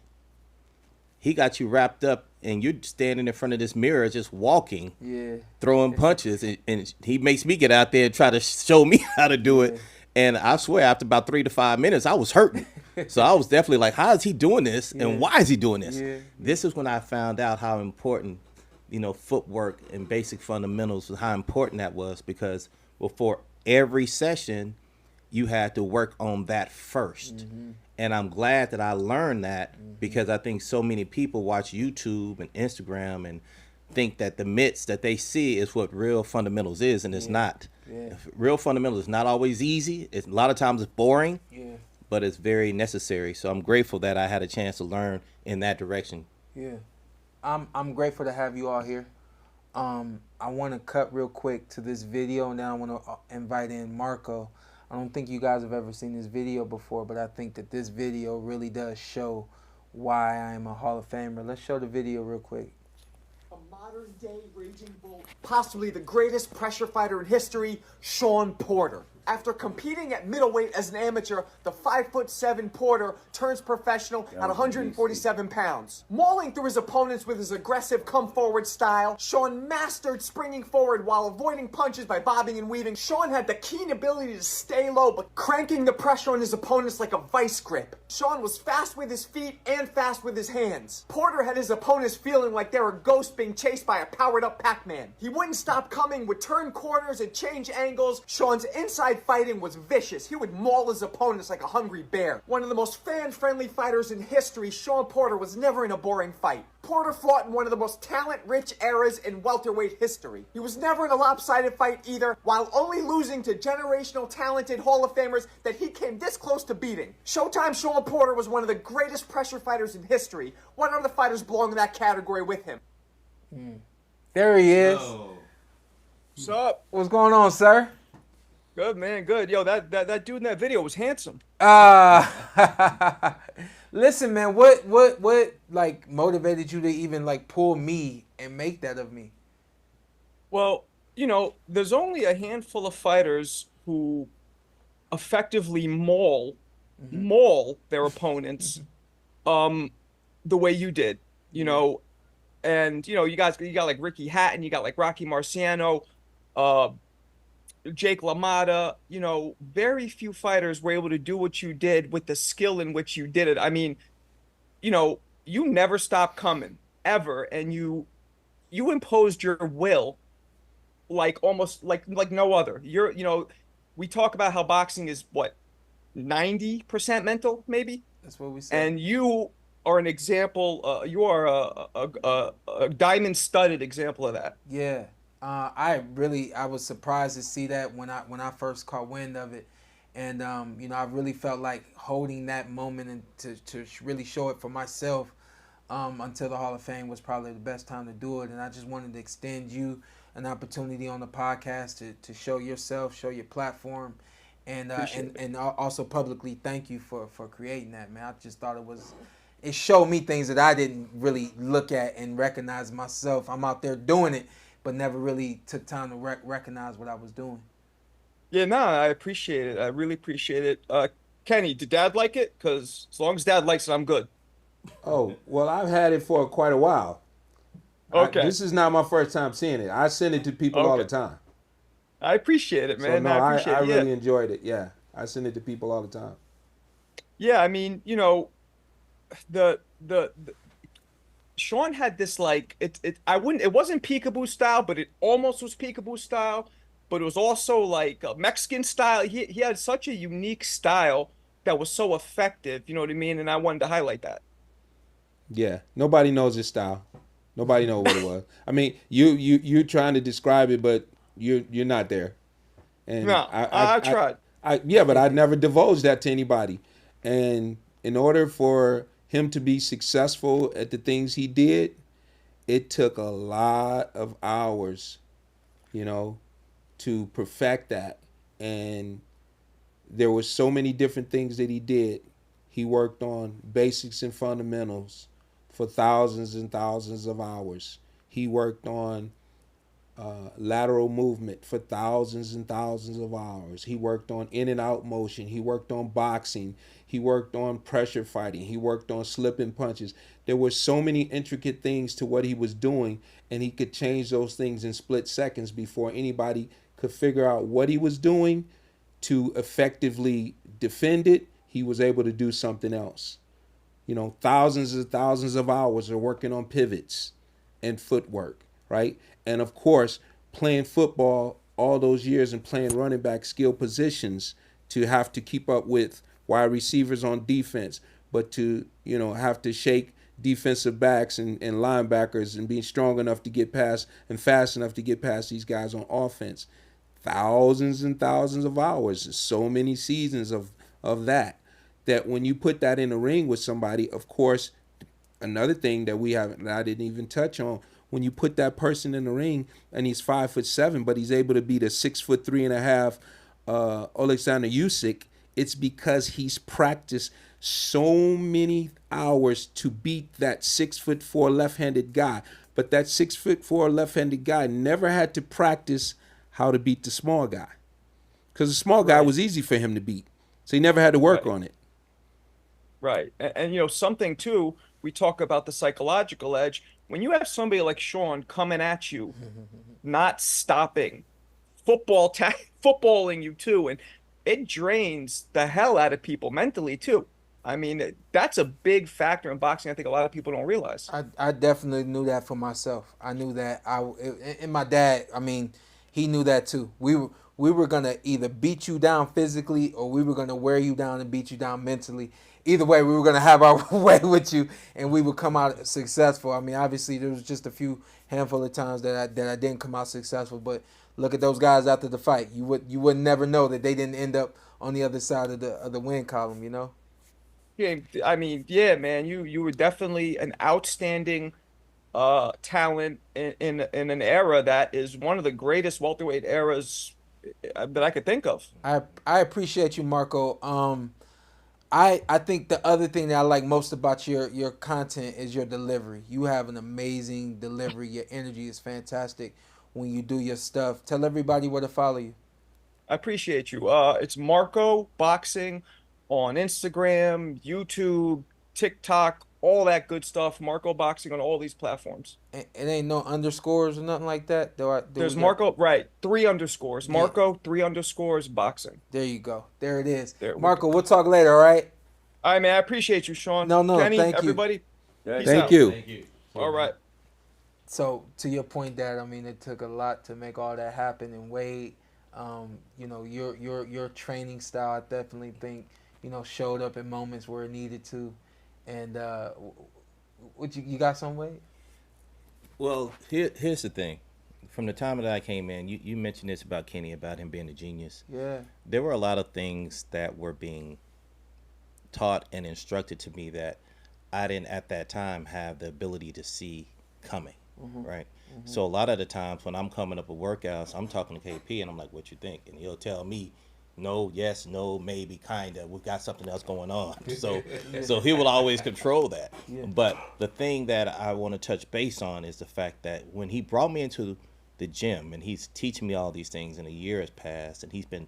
He got you wrapped up, and you're standing in front of this mirror just walking, throwing punches, and he makes me get out there and try to show me how to do it. And I swear, after about 3 to 5 minutes, I was hurting. So I was definitely like, how is he doing this, and why is he doing this? Yeah. This is when I found out how important, footwork and basic fundamentals, how important that was, because before every session, you had to work on that first. Mm-hmm. And I'm glad that I learned that, because I think so many people watch YouTube and Instagram and think that the myths that they see is what real fundamentals is, and it's not. Yeah. Real fundamentals is not always easy. A lot of times it's boring, but it's very necessary. So I'm grateful that I had a chance to learn in that direction. Yeah, I'm grateful to have you all here. I want to cut real quick to this video, and then I want to invite in Marko. I don't think you guys have ever seen this video before, but I think that this video really does show why I am a Hall of Famer. Let's show the video real quick. A modern-day Raging Bull, possibly the greatest pressure fighter in history, Shawn Porter. After competing at middleweight as an amateur, the 5'7" Porter turns professional at 147 pounds. Mauling through his opponents with his aggressive come-forward style, Shawn mastered springing forward while avoiding punches by bobbing and weaving. Shawn had the keen ability to stay low, but cranking the pressure on his opponents like a vice grip. Shawn was fast with his feet and fast with his hands. Porter had his opponents feeling like they were ghosts being chased by a powered-up Pac-Man. He wouldn't stop coming, would turn corners and change angles. Shawn's inside fighting was vicious. He would maul his opponents like a hungry bear. One of the most fan-friendly fighters in history, Shawn Porter was never in a boring fight. Porter fought in one of the most talent-rich eras in welterweight history. He was never in a lopsided fight either, while only losing to generational talented Hall of Famers that he came this close to beating. Showtime Shawn Porter was one of the greatest pressure fighters in history. What other fighters belong in that category with him? There he is. What's up? What's going on, sir? Good, man. Good. Yo, that dude in that video was handsome. Listen, man, what like motivated you to even like pull me and make that of me? Well, there's only a handful of fighters who effectively maul their opponents the way you did, and you got like Ricky Hatton, you got like Rocky Marciano, Jake LaMotta, very few fighters were able to do what you did with the skill in which you did it. I mean, you never stopped coming ever, and you imposed your will like almost like no other. We talk about how boxing is what 90% mental, maybe. That's what we say. And you are an example. You are a diamond-studded example of that. Yeah. I was surprised to see that when I first caught wind of it, and I really felt like holding that moment and to really show it for myself until the Hall of Fame was probably the best time to do it, and I just wanted to extend you an opportunity on the podcast to show yourself, show your platform, and also publicly thank you for creating that, man. I just thought it showed me things that I didn't really look at and recognize myself. I'm out there doing it, but never really took time to recognize what I was doing. Yeah, no, I appreciate it. I really appreciate it. Kenny, did Dad like it? Because as long as Dad likes it, I'm good. Oh, well, I've had it for quite a while. Okay. This is not my first time seeing it. I send it to people all the time. I appreciate it, man. So, no, I appreciate I it. really enjoyed it. Yeah, I send it to people all the time. Yeah, I mean, the Shawn had this like it wasn't peekaboo style, but it almost was peekaboo style, but it was also like a Mexican style. He had such a unique style that was so effective, you know what I mean? And I wanted to highlight that. Yeah, nobody knows his style. Nobody knows what it was. I mean, you're trying to describe it, but you're not there. And no, I tried. But I never divulged that to anybody. And in order for him to be successful at the things he did, it took a lot of hours, to perfect that. And there were so many different things that he did. He worked on basics and fundamentals for thousands and thousands of hours. He worked on lateral movement for thousands and thousands of hours. He worked on in and out motion. He worked on boxing. He worked on pressure fighting. He worked on slipping punches. There were so many intricate things to what he was doing, and he could change those things in split seconds before anybody could figure out what he was doing to effectively defend it. He was able to do something else. Thousands and thousands of hours are working on pivots and footwork, right? And of course, playing football all those years and playing running back skill positions to have to keep up with wide receivers on defense, but to, have to shake defensive backs and linebackers and being strong enough to get past and fast enough to get past these guys on offense. Thousands and thousands of hours, so many seasons of that when you put that in the ring with somebody, of course, another thing that I didn't even touch on, when you put that person in the ring and he's 5'7", but he's able to beat a 6'3.5" Alexander Usyk, it's because he's practiced so many hours to beat that 6'4" left-handed guy. But that 6'4" left-handed guy never had to practice how to beat the small guy. because the small guy was easy for him to beat, so he never had to work on it. Right. And you know, something too, we talk about the psychological edge. When you have somebody like Shawn coming at you, not stopping, footballing you too, and it drains the hell out of people mentally too. I mean, that's a big factor in boxing. I think a lot of people don't realize. I definitely knew that for myself. I knew that and my dad, I mean, he knew that too. We were gonna either beat you down physically or we were gonna wear you down and beat you down mentally. Either way, we were gonna have our way with you, and we would come out successful. I mean, obviously there was just a few handful of times that I didn't come out successful, but look at those guys after the fight. You would never know that they didn't end up on the other side of the win column. You know. Yeah, I mean, yeah, man, you were definitely an outstanding talent in an era that is one of the greatest welterweight eras that I could think of. I appreciate you, Marko. I think the other thing that I like most about your content is your delivery. You have an amazing delivery. Your energy is fantastic when you do your stuff. Tell everybody where to follow you. I appreciate you. It's Marko Boxing on Instagram, YouTube, TikTok, all that good stuff. Marko Boxing on all these platforms. It ain't no underscores or nothing like that. There's Marko, right? 3 underscores. Marko, 3 underscores boxing. There you go. There it is. Marko, we'll talk later, all right? All right, man. I appreciate you, Shawn. No, Kenny, thank you. everybody. Thank you. Thank you. All right. So to your point, Dad, I mean, it took a lot to make all that happen. And Wade, you know, your training style, I definitely think, you know, showed up in moments where it needed to. And what you got some, Wade? Well, here's the thing. From the time that I came in, you mentioned this about Kenny, about him being a genius. Yeah. There were a lot of things that were being taught and instructed to me that I didn't at that time have the ability to see coming, right? So a lot of the times when I'm coming up with workouts, I'm talking to KP and I'm like, what you think? And he'll tell me, no, yes, no, maybe, kind of. We've got something else going on. So he will always control that. Yeah. But the thing that I want to touch base on is the fact that when he brought me into the gym and he's teaching me all these things and a year has passed and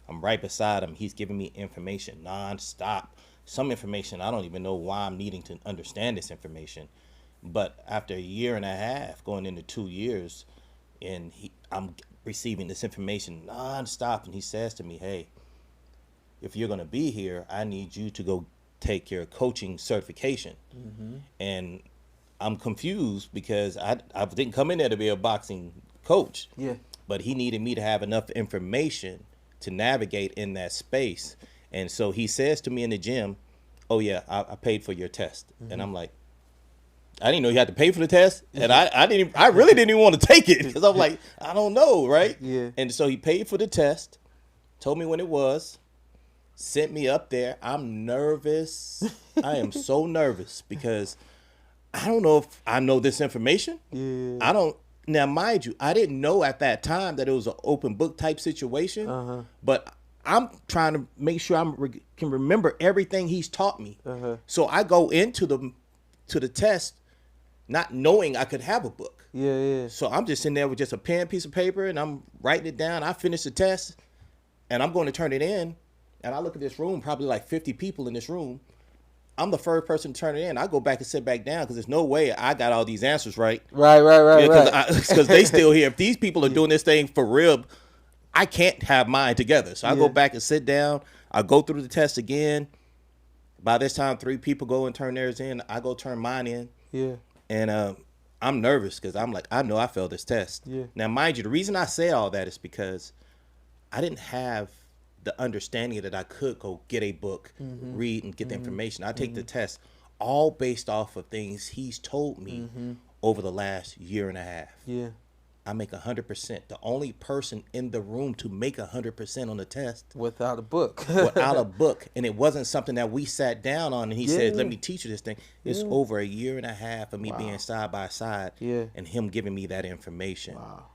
I'm right beside him. He's giving me information nonstop. Some information, I don't even know why I'm needing to understand this information. But after a year and a half, going into 2 years, and I'm receiving this information nonstop, and he says to me, hey, if you're going to be here, I need you to go take your coaching certification. And I'm confused because I didn't come in there to be a boxing coach. Yeah. But he needed me to have enough information to navigate in that space. And so he says to me in the gym, oh, yeah, I paid for your test. And I'm like, I didn't know you had to pay for the test. And I really didn't even want to take it because I'm like, I don't know, right? Yeah. And so he paid for the test, told me when it was, sent me up there. I'm nervous. I am so nervous because I don't know if I know this information. Yeah. Now, mind you, I didn't know at that time that it was an open book type situation, but I'm trying to make sure can remember everything he's taught me. So I go into the test not knowing I could have a book. Yeah. So I'm just sitting there with just a pen, piece of paper, and I'm writing it down. I finish the test, and I'm going to turn it in. And I look at this room, probably like 50 people in this room. I'm the first person to turn it in. I go back and sit back down because there's no way I got all these answers right. Right. Because they still here. If these people are doing this thing for real, I can't have mine together. So I go back and sit down. I go through the test again. By this time, 3 people go and turn theirs in. I go turn mine in. Yeah. And I'm nervous because I'm like, I know I failed this test. Yeah. Now, mind you, the reason I say all that is because I didn't have the understanding that I could go get a book, read, and get the information. I take the test all based off of things he's told me over the last year and a half. Yeah. I make 100%. The only person in the room to make 100% on the test. Without a book. Without a book. And it wasn't something that we sat down on and he said, let me teach you this thing. It's over a year and a half of me being side by side and him giving me that information. Wow.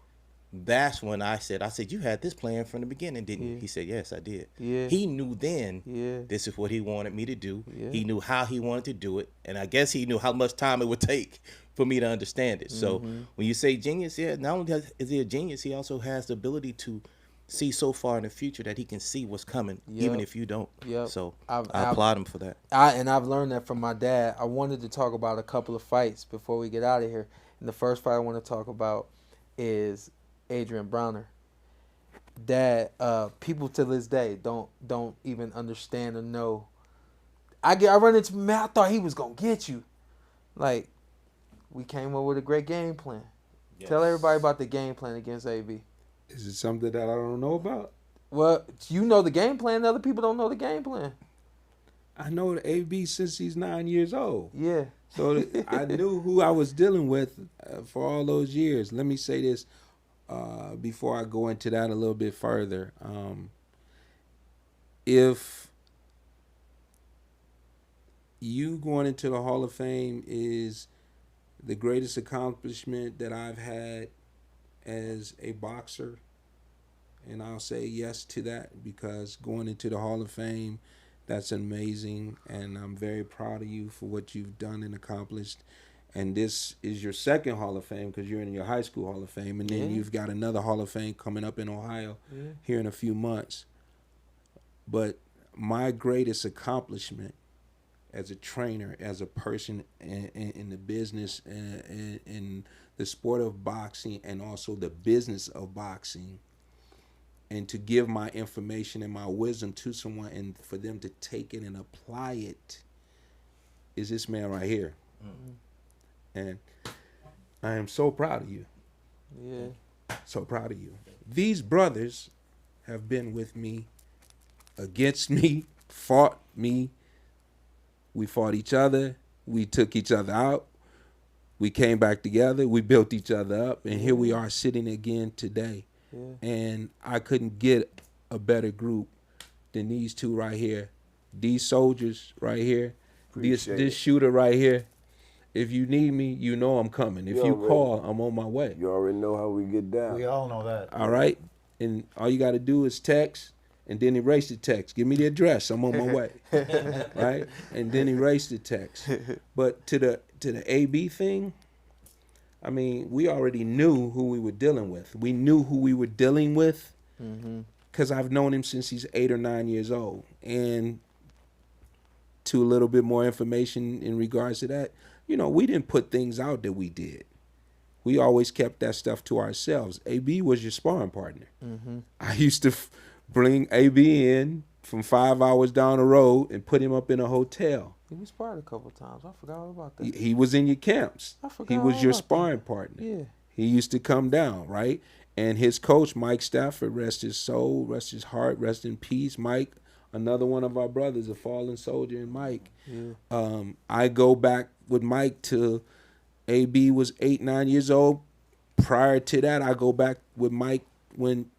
That's when I said, you had this plan from the beginning, didn't you? He said, yes, I did. Yeah. He knew then this is what he wanted me to do. Yeah. He knew how he wanted to do it. And I guess he knew how much time it would take for me to understand it. So when you say genius, not only is he a genius, he also has the ability to see so far in the future that he can see what's coming, even if you don't. Yep. So I applaud him for that. I've learned that from my dad. I wanted to talk about a couple of fights before we get out of here. And the first fight I want to talk about is Adrien Broner. Dad, people to this day don't even understand or know. I run into man, I thought he was gonna get you. Like, we came up with a great game plan. Yes. Tell everybody about the game plan against AB. Is it something that I don't know about? Well, you know the game plan. Other people don't know the game plan. I know the AB since he's 9 years old. Yeah. So I knew who I was dealing with for all those years. Let me say this before I go into that a little bit further. If you going into the Hall of Fame is the greatest accomplishment that I've had as a boxer, and I'll say yes to that, because going into the Hall of Fame, that's amazing, and I'm very proud of you for what you've done and accomplished. And this is your second Hall of Fame because you're in your high school Hall of Fame, and then you've got another Hall of Fame coming up in Ohio here in a few months. But my greatest accomplishment as a trainer, as a person in the business, in the sport of boxing, and also the business of boxing, and to give my information and my wisdom to someone and for them to take it and apply it, is this man right here. And I am so proud of you. Yeah. So proud of you. These brothers have been with me, against me, fought me. We fought each other. We took each other out. We came back together. We built each other up. And here we are sitting again today. Yeah. And I couldn't get a better group than these two right here. These soldiers right here. This shooter right here. If you need me, you know I'm coming. If you call, I'm on my way. You already know how we get down. We all know that. All right? And all you got to do is text, and then erase the text. Give me the address. I'm on my way. Right? And then erase the text. But to the AB thing, I mean, we already knew who we were dealing with. We knew who we were dealing with because I've known him since he's 8 or 9 years old. And to a little bit more information in regards to that, you know, we didn't put things out that we did. We always kept that stuff to ourselves. AB was your sparring partner. I used to bring AB in from 5 hours down the road and put him up in a hotel. He was sparred a couple of times. I forgot all about that. He was in your camps. I forgot he was all your about sparring that. partner. Yeah. He used to come down, right? And his coach, Mike Stafford, rest his soul, rest his heart, rest in peace. Mike, another one of our brothers, a fallen soldier in Mike. Yeah. I go back with Mike to AB was 8, 9 years old. Prior to that, I go back with Mike when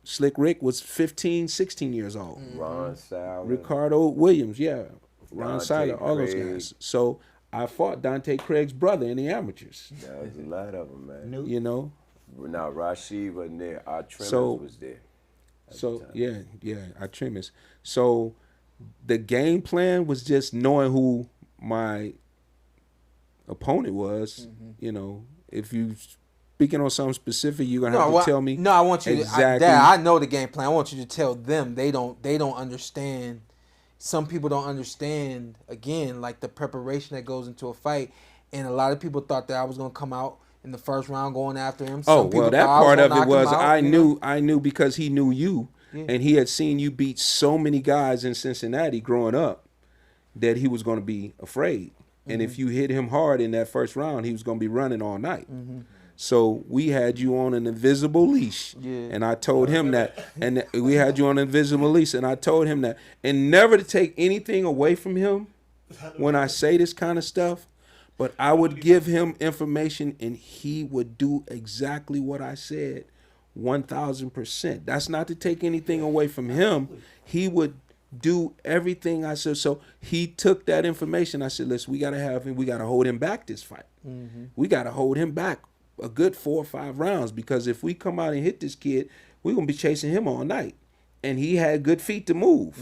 Slick Rick was 15, 16 years old. Ron Seiler. Ricardo Williams, yeah. Ron Dante Seiler, all those Craig. guys. So I fought Dante Craig's brother in the amateurs. That was a lot of them, man. You know? Now, Rashid wasn't there. Our Trimmers was there. So, yeah, our Trimmers. So the game plan was just knowing who my opponent was. You know, if you speaking on something specific, you're gonna have to tell me. No, I want you exactly. Dad, I know the game plan. I want you to tell them. They don't understand. Some people don't understand, again, like the preparation that goes into a fight. And a lot of people thought that I was gonna come out in the first round going after him. Some well, that part of it was I knew because he knew you, and he had seen you beat so many guys in Cincinnati growing up that he was going to be afraid. And if you hit him hard in that first round, he was going to be running all night. So we had you on an invisible leash, and I told him that. And we had you on an invisible leash, and I told him that. And never to take anything away from him when I say this kind of stuff, but I would give him information, and he would do exactly what I said, 1,000%. That's not to take anything away from him. He would do everything I said. So he took that information. I said, listen, we got to have him. We got to hold him back this fight. We got to hold him back a good 4 or 5 rounds, because if we come out and hit this kid, we're going to be chasing him all night. And he had good feet to move.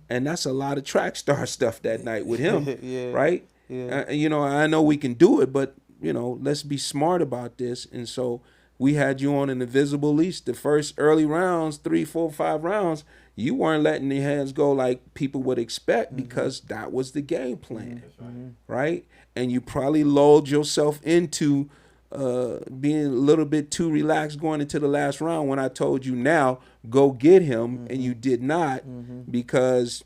And that's a lot of track star stuff that night with him, right? You know, I know we can do it, but, you know, let's be smart about this. And so we had you on an invisible leash the first early rounds, 3, 4, 5 rounds. You weren't letting the hands go like people would expect because that was the game plan, right? And you probably lulled yourself into being a little bit too relaxed going into the last round when I told you now go get him, and you did not because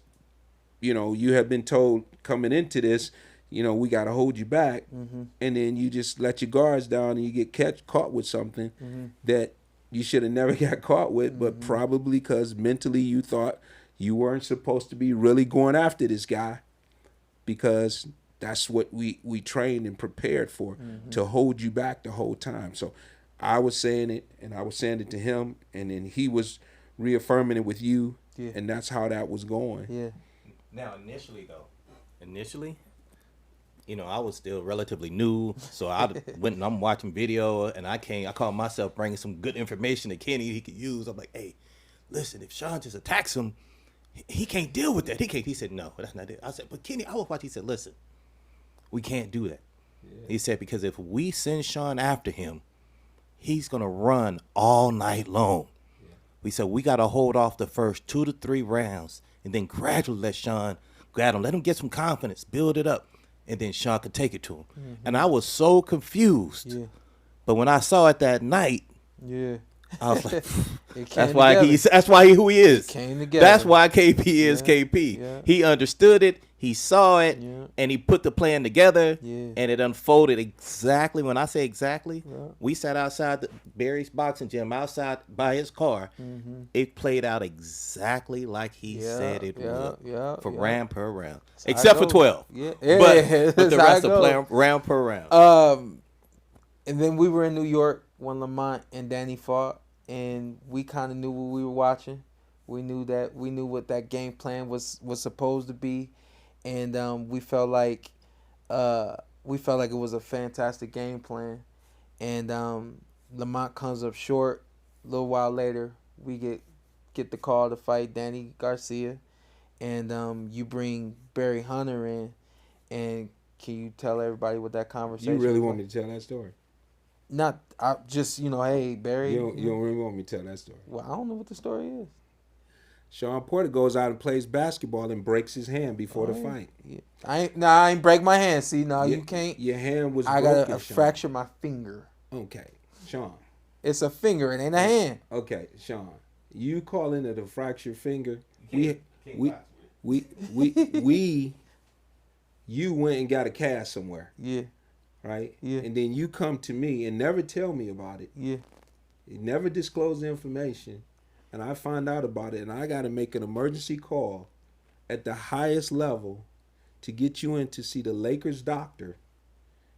you have been told coming into this, we got to hold you back, and then you just let your guards down and you get caught with something that you should have never got caught with, but probably because mentally you thought you weren't supposed to be really going after this guy because that's what we trained and prepared for, to hold you back the whole time. So I was saying it, and I was saying it to him, and then he was reaffirming it with you, and that's how that was going. Yeah. Now, initially, I was still relatively new, so I went and I'm watching video, and I called myself bringing some good information to Kenny he could use. I'm like, hey, listen, if Shawn just attacks him, he can't deal with that. He said, no, that's not it. I said, but Kenny, I was watching. He said, listen, we can't do that. Yeah. He said, because if we send Shawn after him, he's going to run all night long. Yeah. We said, we got to hold off the first 2 to 3 rounds and then gradually let Shawn grab him, let him get some confidence, build it up, and then Shawn could take it to him. And I was so confused. Yeah. But when I saw it that night, I was like, that's why he who he is. Came together. That's why KP is KP. Yeah. He understood it. He saw it, and he put the plan together, and it unfolded exactly. When I say exactly, we sat outside Barry's boxing gym, outside by his car. It played out exactly like he said it would for round per round, except for 12. But the rest of round per round. And then we were in New York when Lamont and Danny fought, and we kind of knew what we were watching. We knew what that game plan was supposed to be. And we felt like it was a fantastic game plan. And Lamont comes up short. A little while later, we get the call to fight Danny Garcia, and you bring Barry Hunter in. And can you tell everybody what that conversation? You really was want me to tell that story? Not, I just hey Barry. You don't really want me to tell that story? Well, I don't know what the story is. Shawn Porter goes out and plays basketball and breaks his hand before the fight. Yeah. I ain't break my hand. See, you can't. Your hand was I broken, got to fracture my finger. Okay, Shawn. It's a finger. It ain't a hand. Okay, Shawn. You calling it a fractured finger? You went and got a cast somewhere. Yeah. Right? Yeah. And then you come to me and never tell me about it. Yeah. You never disclose the information. And I find out about it, and I got to make an emergency call at the highest level to get you in to see the Lakers doctor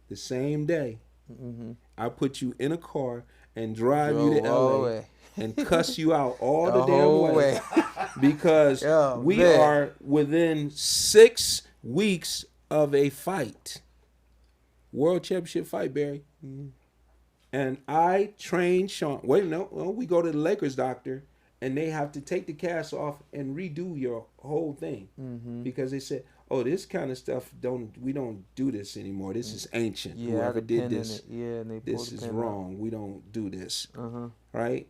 the same day. I put you in a car and drive you to LA and cuss you out all the damn way. Because we are within 6 weeks of a fight. World Championship fight, Barry. And I trained Shawn. We go to the Lakers doctor, and they have to take the cast off and redo your whole thing because they said, "Oh, this kind of stuff we don't do this anymore. This is ancient. Whoever did this, this is wrong. We don't do this." Right?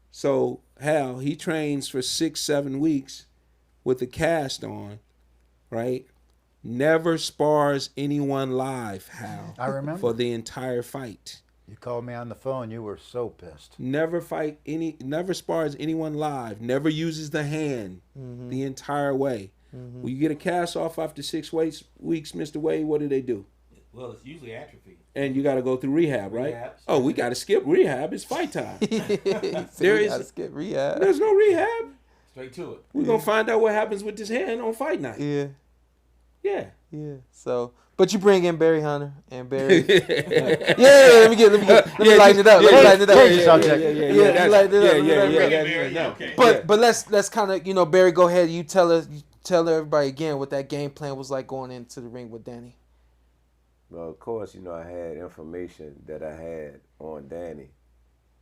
So Hal, he trains for 6-7 weeks with the cast on, right? Never spars anyone live, Hal. I remember for the entire fight. You called me on the phone. You were so pissed. Never spars anyone live. Never uses the hand the entire way. When you get a cast off after 6 weeks, Mr. Wade, what do? Well, it's usually atrophy. And you got to go through rehab, right? We got to skip rehab. It's fight time. Skip rehab. There's no rehab. Straight to it. We're gonna find out what happens with this hand on fight night. Yeah. So, but you bring in Barry Hunter and Barry. Let me lighten it up. But let's kind of Barry, go ahead. You tell everybody again what that game plan was like going into the ring with Danny. Well, of course, I had information that I had on Danny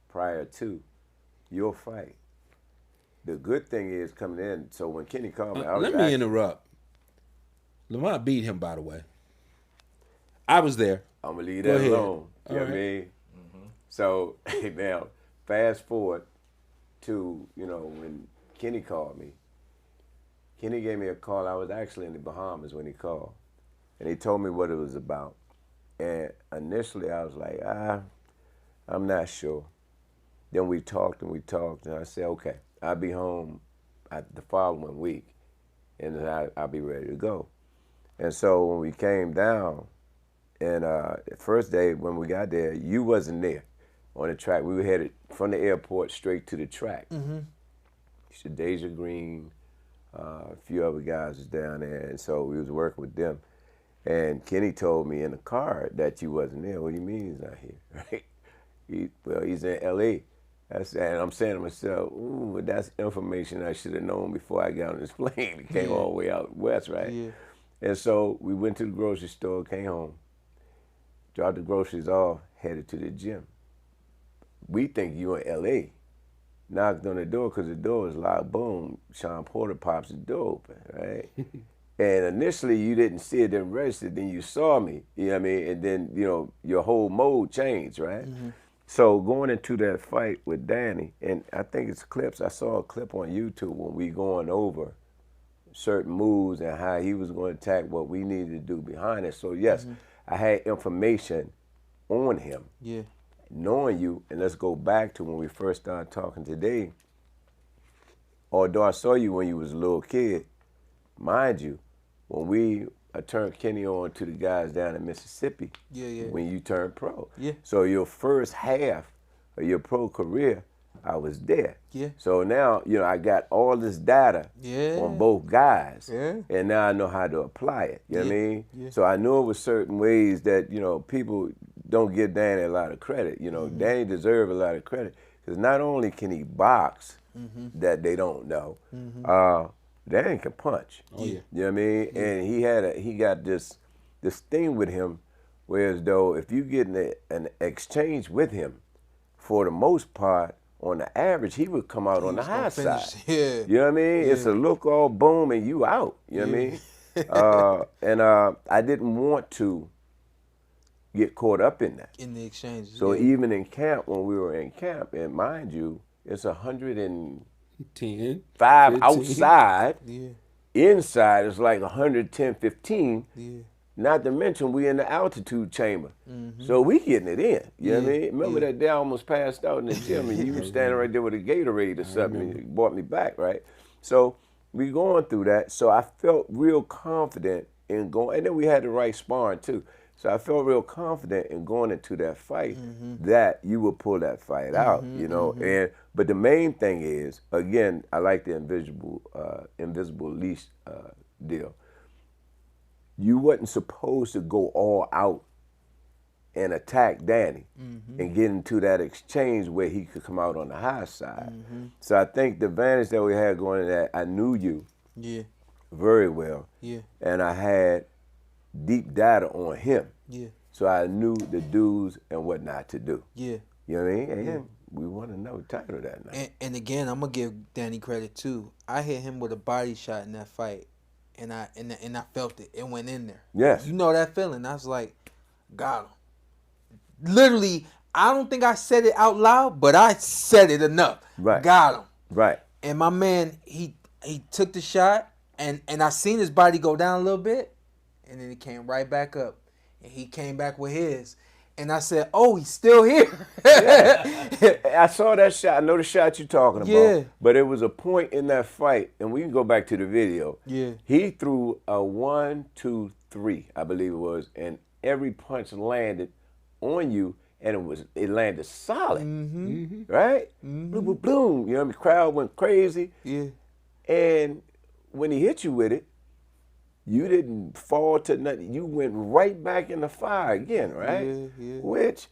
prior to your fight. The good thing is coming in. So when Kenny called me, let me interrupt. Lamont beat him, by the way. I was there. I'm gonna leave that alone. You know what I mean? So now, fast forward to, when Kenny called me. Kenny gave me a call. I was actually in the Bahamas when he called. And he told me what it was about. And initially I was like, I'm not sure. Then we talked, and I said, okay, I'll be home the following week, and then I'll be ready to go. And so when we came down, and the first day when we got there, you wasn't there on the track. We were headed from the airport straight to the track. Deja Green, a few other guys was down there, and so we was working with them. And Kenny told me in the car that you wasn't there. What do you mean he's not here, right? He's in L.A. And I'm saying to myself, ooh, that's information I should have known before I got on this plane. It came all the way out west, right? Yeah. And so we went to the grocery store, came home, dropped the groceries off, headed to the gym. We think you in L.A. Knocked on the door because the door was locked. Boom, Shawn Porter pops the door open, right? And initially you didn't see it, didn't register, then you saw me, you know what I mean? And then, your whole mode changed, right? So going into that fight with Danny, and I think it's clips, I saw a clip on YouTube when we going over certain moves and how he was going to attack, what we needed to do behind it. So yes, I had information on him. Yeah. Knowing you, and let's go back to when we first started talking today, although I saw you when you was a little kid, mind you, when I turned Kenny on to the guys down in Mississippi, when you turned pro. Yeah. So your first half of your pro career, I was there. Yeah. So now, I got all this data on both guys, and now I know how to apply it. You know what I mean? Yeah. So I knew it was certain ways that, people don't give Danny a lot of credit. Danny deserves a lot of credit because not only can he box that they don't know, Danny can punch. Oh yeah. You know what I mean? Yeah. And he got this thing with him, whereas though if you get an exchange with him, for the most part, on the average, he would come out on the high side. Yeah. You know what I mean? Yeah. It's a look all boom and you out. You know what I mean? I didn't want to get caught up in that. In the exchanges. So even in camp, when we were in camp, and mind you, it's 110, 5 15. Outside. Yeah. Inside, it's like 110, 15. Yeah. Not to mention, we in the altitude chamber. So we getting it in. You know what I mean? Remember that day I almost passed out in the gym and you were standing right there with a Gatorade or something and you brought me back, right? So we going through that. So I felt real confident in going, and then we had the right sparring too. So I felt real confident in going into that fight that you would pull that fight out, but the main thing is, again, I like the invisible leash deal. You wasn't supposed to go all out and attack Danny and get into that exchange where he could come out on the high side. So I think the advantage that we had going into that, I knew you very well, and I had deep data on him. Yeah. So I knew the do's and what not to do. Yeah. You know what I mean? And we won another title that night. And again, I'm gonna give Danny credit too. I hit him with a body shot in that fight, and I felt it. It went in there. Yes. You know that feeling. I was like, got him. Literally, I don't think I said it out loud, but I said it enough. Right. Got him. Right. And my man, he took the shot, and I seen his body go down a little bit. And then he came right back up. And he came back with his. And I said, oh, he's still here. I saw that shot. I know the shot you're talking about. Yeah. But it was a point in that fight, and we can go back to the video. Yeah. He threw a 1, 2, 3, I believe it was, and every punch landed on you, and it landed solid. Right? Boom, boom, boom. You know, the crowd went crazy. Yeah. And when he hit you with it, you didn't fall to nothing. You went right back in the fire again, right? Yeah. Which,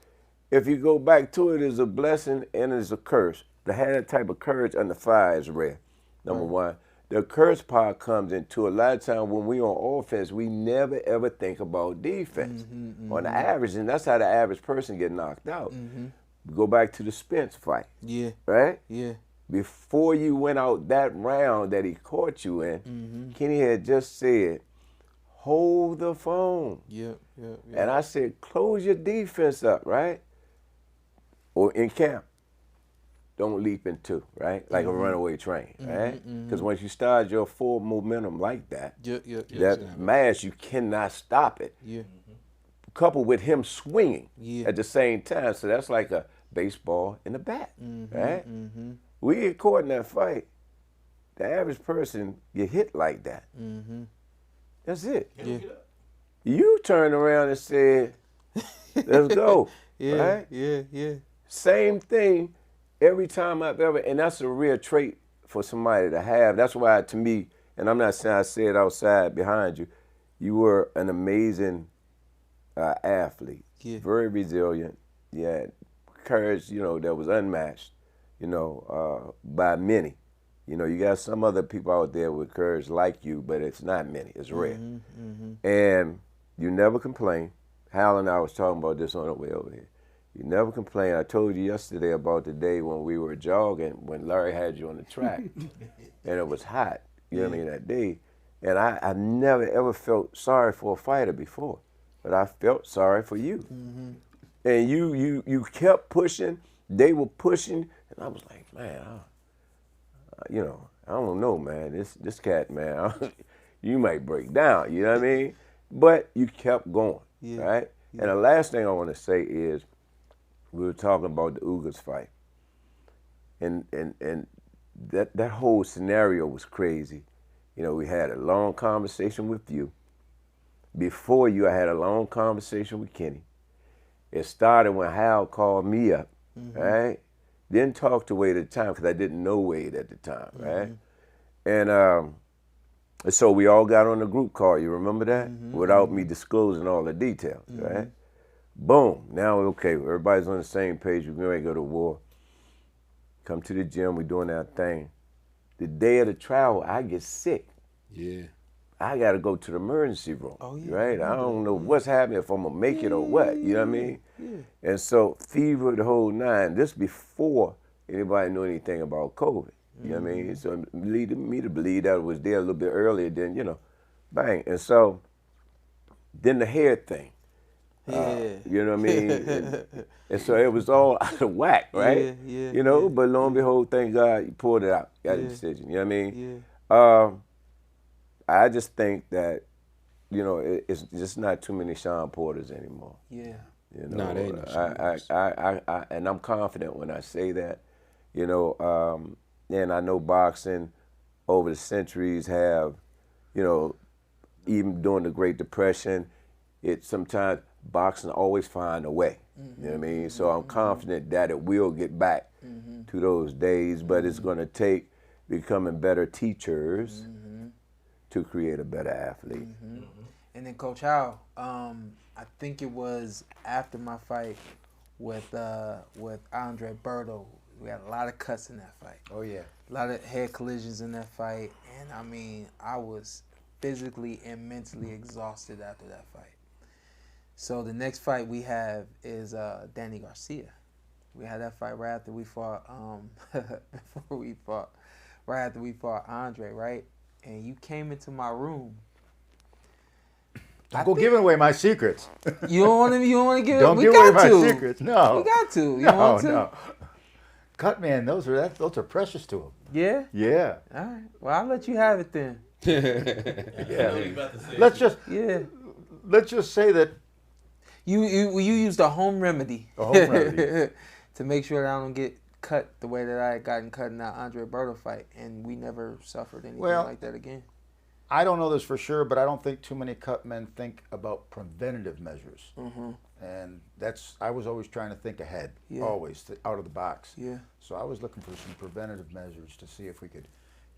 if you go back to it, is a blessing and is a curse. To have that type of courage under fire is rare, number one. The curse part comes into a lot of times when we on offense, we never ever think about defense. On the average, and that's how the average person get knocked out. Go back to the Spence fight. Yeah. Right? Yeah. Before you went out that round that he caught you in, Kenny had just said, hold the phone. Yeah. And I said, close your defense up, right? or in camp, don't leap into, right? Like a runaway train, right? Because once you start your full momentum like that, that mass, you cannot stop it. Yeah. Coupled with him swinging Yeah. at the same time. So that's like a baseball and a bat, right? We get caught in that fight. The average person get hit like that. That's it. Yeah. You turned around and said, let's go, right? Yeah. Same thing every time I've ever, and that's a real trait for somebody to have. That's why, to me, and I'm not saying I said outside behind you, you were an amazing athlete, very resilient. You had courage, that was unmatched, by many. You got some other people out there with courage like you, but it's not many. It's rare. And you never complain. Hal and I was talking about this on the way over here. You never complain. I told you yesterday about the day when we were jogging, when Larry had you on the track, and it was hot, that day. And I never, ever felt sorry for a fighter before, but I felt sorry for you. And you kept pushing. They were pushing, and I was like, man, I don't know, man. This cat, man, you might break down, you know what I mean? But you kept going, right? And the last thing I want to say is, we were talking about the Ugas fight, and that whole scenario was crazy. We had a long conversation with you. Before you, I had a long conversation with Kenny. It started when Hal called me up, right? Didn't talk to Wade at the time because I didn't know Wade at the time, right? And so we all got on the group call, you remember that? Without me disclosing all the details, right? Boom, now okay, everybody's on the same page, we're going to go to war. Come to the gym, we're doing our thing. The day of the trial, I get sick. Yeah. I got to go to the emergency room, right? I don't know what's happening, if I'm going to make it or what, you know what I mean? And so fever the whole nine, this before anybody knew anything about COVID, you know what I mean? So it leaded me to believe that it was there a little bit earlier than, bang. And so then the hair thing, you know what I mean? And so it was all out of whack, right? But lo and behold, thank God you pulled it out, got a decision, you know what I mean? I just think that, it's just not too many Shawn Porters anymore. No, they ain't no Shawn I and I'm confident when I say that, and I know boxing over the centuries have, even during the Great Depression, sometimes boxing always find a way. You know what I mean? So I'm confident that it will get back to those days, but it's going to take becoming better teachers to create a better athlete. And then Coach Hal, I think it was after my fight with Andre Berto, we had a lot of cuts in that fight. Oh yeah. A lot of head collisions in that fight, and I mean, I was physically and mentally exhausted after that fight. So the next fight we have is Danny Garcia. We had that fight right after we fought, right after we fought Andre, right? And you came into my room. Don't go giving away my secrets. You don't want to give it. Don't give away my secrets. No. We got to. You want to? No. Cut man, those are precious to him. Yeah? Yeah. All right. Well, I'll let you have it then. Yeah. Let's just say that you used a home remedy. A home remedy. To make sure that I don't get cut the way that I had gotten cut in that Andre Berto fight, and we never suffered anything like that again. I don't know this for sure, but I don't think too many cut men think about preventative measures. And I was always trying to think ahead, always out of the box. So I was looking for some preventative measures to see if we could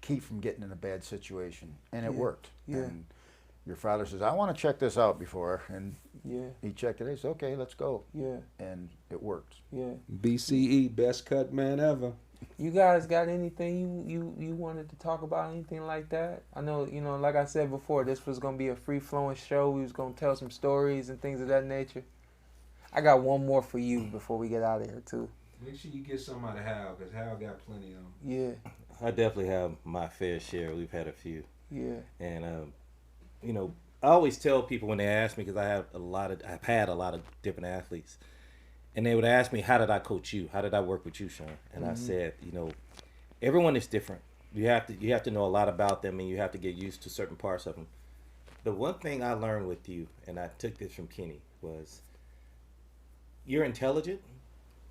keep from getting in a bad situation, and it worked. And your father says, I want to check this out before, and he checked it. He said, okay, let's go. And it worked. BCE, best cut man ever. You guys got anything you wanted to talk about, anything like that? I know, like I said before, this was going to be a free-flowing show. We was going to tell some stories and things of that nature. I got one more for you before we get out of here, too. Make sure you get some out of Hal, because Hal got plenty of them. Yeah. I definitely have my fair share. We've had a few. Yeah. And, I always tell people when they ask me, because I've had a lot of different athletes, And they would ask me, how did I coach you? How did I work with you, Shawn? And I said, everyone is different. You have to know a lot about them, and you have to get used to certain parts of them. The one thing I learned with you, and I took this from Kenny, was you're intelligent,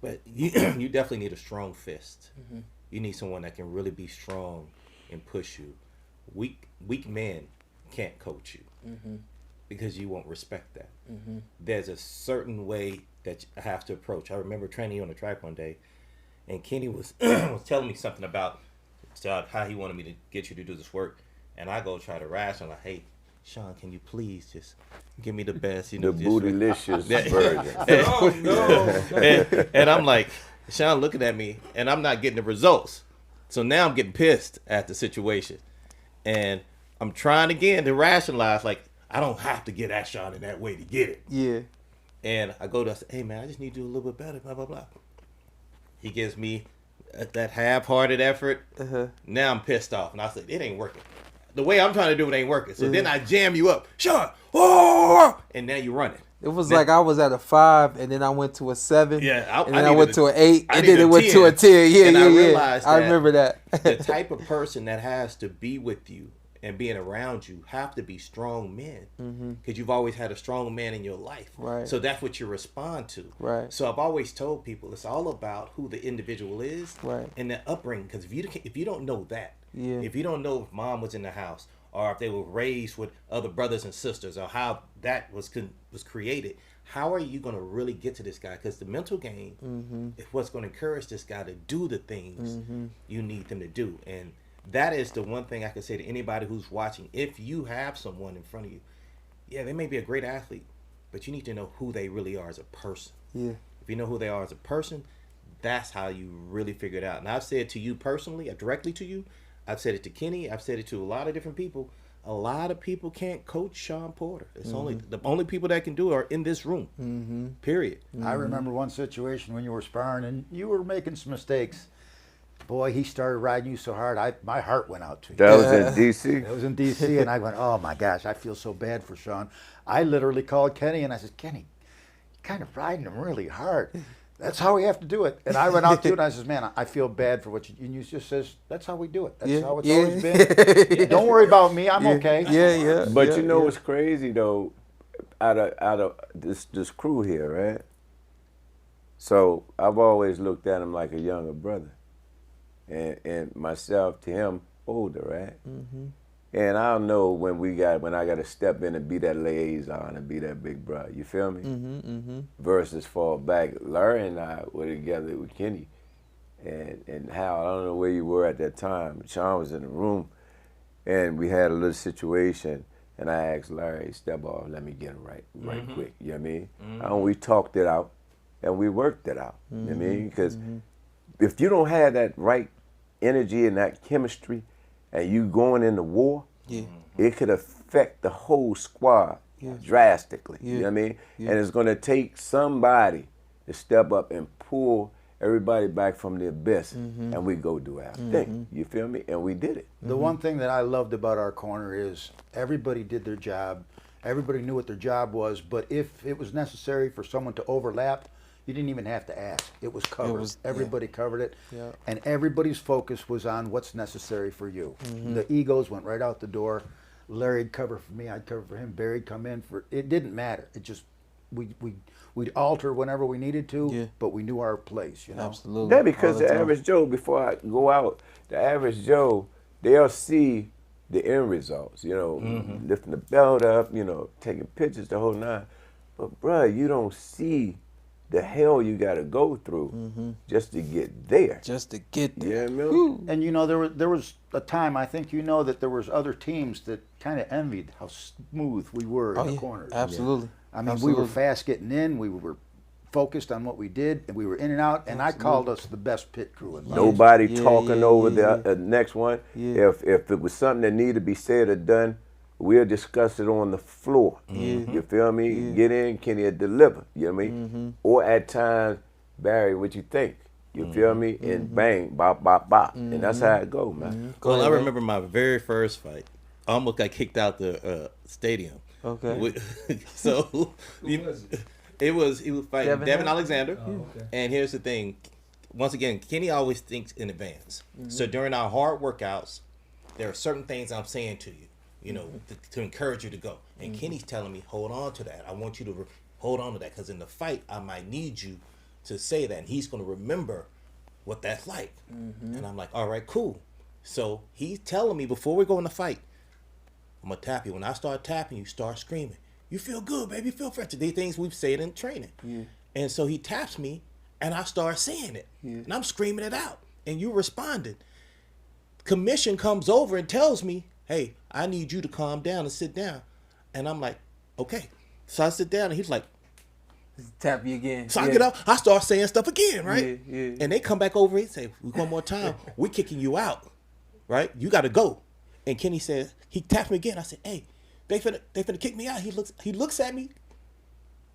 but you definitely need a strong fist. You need someone that can really be strong and push you. Weak men can't coach you because you won't respect that. There's a certain way that I have to approach. I remember training you on the track one day, and Kenny was was telling me something about how he wanted me to get you to do this work, and I go try to rationalize, hey, Shawn, can you please just give me the best, the bootylicious version. And I'm like, Shawn looking at me, and I'm not getting the results. So now I'm getting pissed at the situation, and I'm trying again to rationalize, like, I don't have to get at Shawn in that way to get it. Yeah. And I go to, hey man, I just need to do a little bit better, blah, blah, blah. He gives me that half-hearted effort. Now I'm pissed off, and I said, it ain't working. The way I'm trying to do it ain't working. So then I jam you up, Shawn, oh! And now you're running. It was like I was at a 5, and then I went to a 7. Yeah, and then I went to an 8, and then needed it a went 10. to a 10. Yeah, And yeah, I yeah. realized I remember that. The type of person that has to be with you and being around you have to be strong men, because you've always had a strong man in your life. Right. So that's what you respond to. Right. So I've always told people it's all about who the individual is, Right. and their upbringing. Because if you don't know that, Yeah. if you don't know if mom was in the house, or if they were raised with other brothers and sisters, or how that was created, how are you going to really get to this guy? Because the mental game is what's going to encourage this guy to do the things you need them to do. And that is the one thing I can say to anybody who's watching. If you have someone in front of you, yeah, they may be a great athlete, but you need to know who they really are as a person. Yeah. If you know who they are as a person, that's how you really figure it out. And I've said to you personally, directly to you, I've said it to Kenny, I've said it to a lot of different people. A lot of people can't coach Shawn Porter. It's only the only people that can do it are in this room. Period. I remember one situation when you were sparring and you were making some mistakes. Boy, he started riding you so hard, my heart went out to you. That was in D.C.? It was in D.C., and I went, oh my gosh, I feel so bad for Shawn. I literally called Kenny, and I said, Kenny, you're kind of riding him really hard. That's how we have to do it. And I went out to you, and I says, man, I feel bad for what you... And you just says, that's how we do it. That's how it's always been. Don't worry about me. I'm okay. Yeah. But you know what's crazy, though? Out of this crew here, right? So I've always looked at him like a younger brother. And myself to him older, right? And I don't know when I got to step in and be that liaison and be that big brother. You feel me? Versus fall back. Larry and I were together with Kenny and Hal. I don't know where you were at that time. Shawn was in the room, and we had a little situation. And I asked Larry, step off, let me get him right quick. You know what I mean? And we talked it out, and we worked it out. You know what I mean? Because if you don't have that right energy and that chemistry, and you going into war, it could affect the whole squad drastically. You know what I mean? And it's going to take somebody to step up and pull everybody back from the abyss, and we go do our thing. You feel me? And we did it. The one thing that I loved about our corner is everybody did their job. Everybody knew what their job was, but if it was necessary for someone to overlap, you didn't even have to ask. It was covered. Everybody covered it. Yeah. And everybody's focus was on what's necessary for you. The egos went right out the door. Larry'd cover for me, I'd cover for him, Barry'd come in for it didn't matter. It just we'd alter whenever we needed to, but we knew our place, you know. Absolutely. Yeah, because the average Joe, before I go out, the average Joe, they'll see the end results, you know, lifting the belt up, you know, taking pictures, the whole nine. But bruh, you don't see the hell you got to go through just to get there. Just to get there. Yeah, man. And you know, there was a time, I think you know, that there was other teams that kind of envied how smooth we were in the corners. Absolutely. I mean, we were fast getting in. We were focused on what we did, and we were in and out. And I called us the best pit crew in life. Nobody talking over the next one. If it was something that needed to be said or done, we'll discuss it on the floor. You feel me? Get in, Kenny will deliver. You know what I mean? Or at times, Barry, what you think? You feel me? And bang, bop, bop, bop. And that's how it go, man. Well, I remember my very first fight. I almost got kicked out the stadium. Okay. So He was fighting Devin Alexander. Oh, okay. And here's the thing. Once again, Kenny always thinks in advance. So during our hard workouts, there are certain things I'm saying to you, to encourage you to go. And Kenny's telling me, hold on to that. I want you to hold on to that, because in the fight, I might need you to say that. And he's going to remember what that's like. And I'm like, all right, cool. So he's telling me before we go in the fight, I'm going to tap you. When I start tapping, you start screaming. You feel good, baby. You feel fresh. These things we've said in training. Yeah. And so he taps me, and I start saying it. Yeah. And I'm screaming it out. And you responded. Commission comes over and tells me, hey, I need you to calm down and sit down. And I'm like, okay. So I sit down, and he's like, tap you again. So I get up, I start saying stuff again, right? Yeah. And they come back over and say, one more time, we're kicking you out, right? You got to go. And Kenny says, he taps me again. I said, hey, they finna kick me out. He looks at me,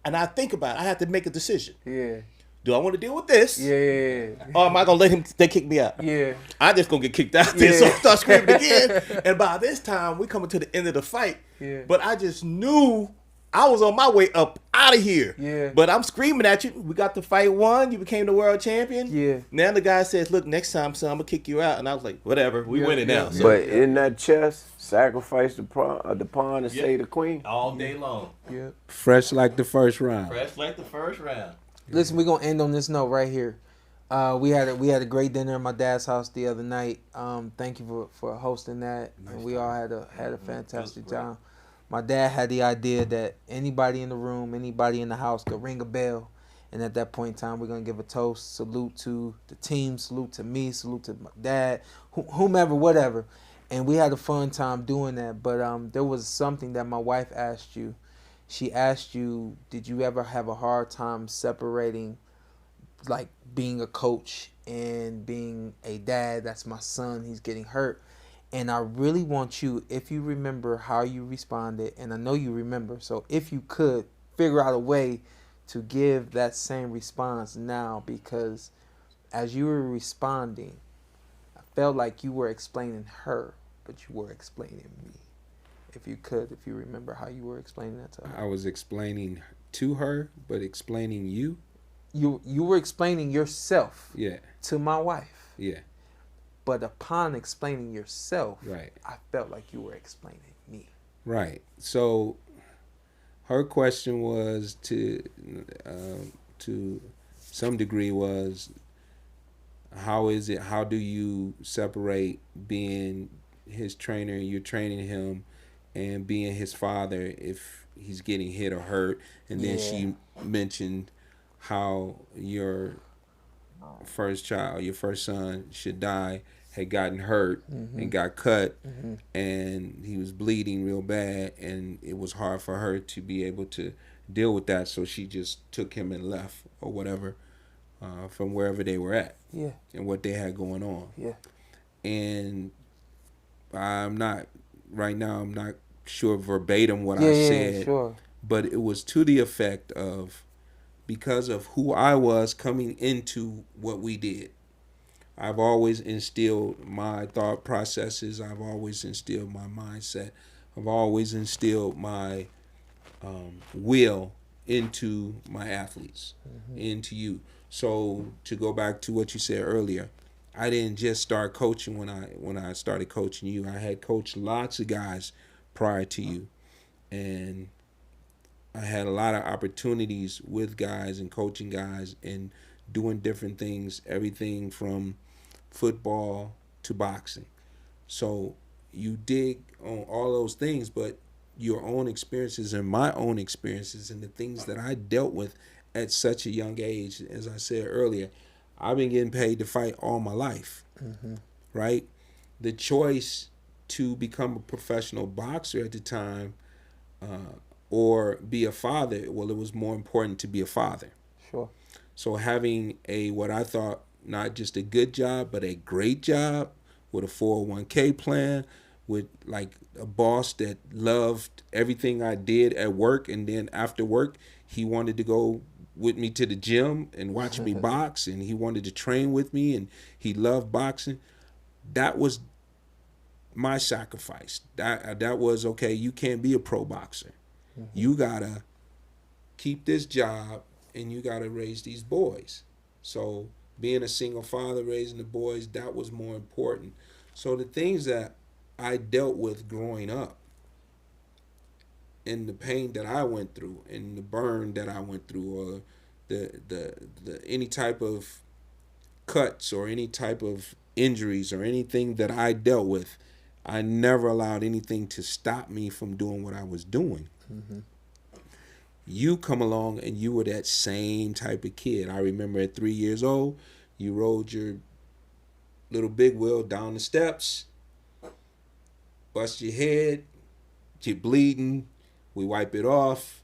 and I think about it. I have to make a decision. Yeah. Do I want to deal with this? Yeah. Or am I going to let they kick me out? Yeah. I just going to get kicked out there. So I start screaming again. And by this time, we coming to the end of the fight. Yeah. But I just knew I was on my way up out of here. Yeah. But I'm screaming at you. We got the fight won. You became the world champion. Yeah. Now the guy says, look, next time, son, I'm going to kick you out. And I was like, whatever. We winning now. So, But in that chess, sacrifice the pawn and say the queen. all day long. Yeah. Fresh like the first round. Fresh like the first round. Listen, we're gonna end on this note right here. We had a great dinner at my dad's house the other night. Thank you for hosting that, and we all had a fantastic time. My dad had the idea that anybody in the room, anybody in the house could ring a bell, and at that point in time, we're gonna give a toast, salute to the team, salute to me, salute to my dad, whomever, whatever. And we had a fun time doing that. But there was something that my wife asked you. She asked you, did you ever have a hard time separating, like, being a coach and being a dad? That's my son. He's getting hurt. And I really want you, if you remember how you responded, and I know you remember, so if you could figure out a way to give that same response now, because as you were responding, I felt like you were explaining her, but you were explaining me. If you remember how you were explaining that to her. I was explaining to her, but explaining you. You were explaining yourself. Yeah. To my wife. Yeah. But upon explaining yourself, right, I felt like you were explaining me. Right. So her question was to some degree was, how do you separate being his trainer, you're training him, and being his father if he's getting hit or hurt? And then she mentioned how your first child, your first son, Shaddai, had gotten hurt and got cut, and he was bleeding real bad, and it was hard for her to be able to deal with that, so she just took him and left or whatever from wherever they were at and what they had going on. And I'm not sure verbatim what I said, but it was to the effect of, because of who I was coming into what we did, I've always instilled my thought processes, I've always instilled my mindset, I've always instilled my will into my athletes, into you. So to go back to what you said earlier, I didn't just start coaching when I started coaching you. I had coached lots of guys prior to you, and I had a lot of opportunities with guys and coaching guys and doing different things, everything from football to boxing. So you dig on all those things, but your own experiences and my own experiences and the things that I dealt with at such a young age, as I said earlier, I've been getting paid to fight all my life, right? The choice to become a professional boxer at the time or be a father, well, it was more important to be a father. Sure. So having what I thought, not just a good job, but a great job with a 401k plan, with like a boss that loved everything I did at work, and then after work, he wanted to go with me to the gym and watch me box, and he wanted to train with me, and he loved boxing. That was my sacrifice. That was, okay, you can't be a pro boxer. You gotta keep this job, and you got to raise these boys. So being a single father, raising the boys, that was more important. So the things that I dealt with growing up, and the pain that I went through, and the burn that I went through, or the any type of cuts or any type of injuries or anything that I dealt with, I never allowed anything to stop me from doing what I was doing. Mm-hmm. You come along and you were that same type of kid. I remember at 3 years old, you rode your little big wheel down the steps, bust your head, you're bleeding, we wipe it off,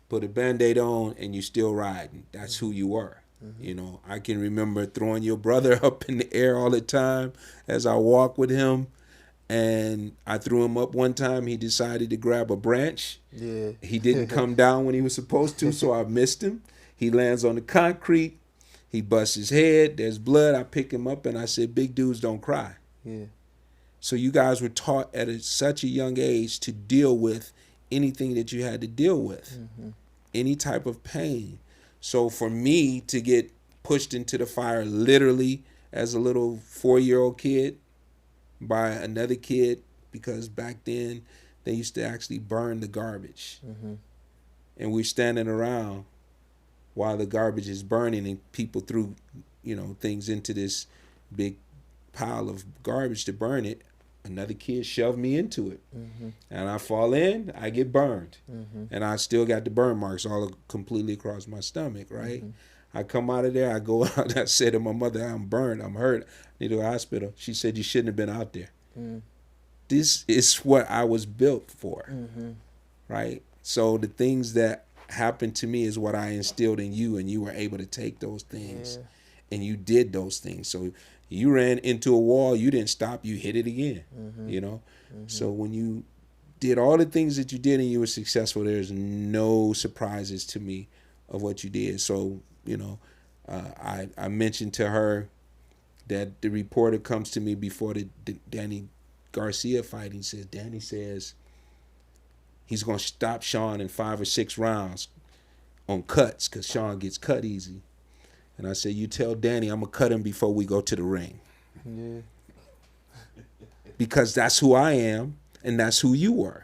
put a Band-Aid on, and you still riding. That's who you were. Mm-hmm. You know, I can remember throwing your brother up in the air all the time as I walked with him. And I threw him up one time. He decided to grab a branch. Yeah. He didn't come down when he was supposed to, so I missed him. He lands on the concrete. He busts his head. There's blood. I pick him up, and I said, big dudes don't cry. Yeah. So you guys were taught at such a young age to deal with anything that you had to deal with, any type of pain. So for me to get pushed into the fire literally as a little 4-year-old kid by another kid, because back then they used to actually burn the garbage. And we're standing around while the garbage is burning and people threw, things into this big pile of garbage to burn it. Another kid shoved me into it. And I fall in, I get burned. And I still got the burn marks all completely across my stomach, right? I come out of there, I go out, I say to my mother, I'm burned, I'm hurt, I need to go to the hospital. She said, you shouldn't have been out there. This is what I was built for, right? So the things that happened to me is what I instilled in you, and you were able to take those things, and you did those things. So you ran into a wall, you didn't stop, you hit it again, So when you did all the things that you did and you were successful, there's no surprises to me of what you did. So, I mentioned to her that the reporter comes to me before the Danny Garcia fight. He says, Danny says he's going to stop Shawn in 5 or 6 rounds on cuts because Shawn gets cut easy. And I said, you tell Danny I'm going to cut him before we go to the ring. Yeah. Because that's who I am, and that's who you were.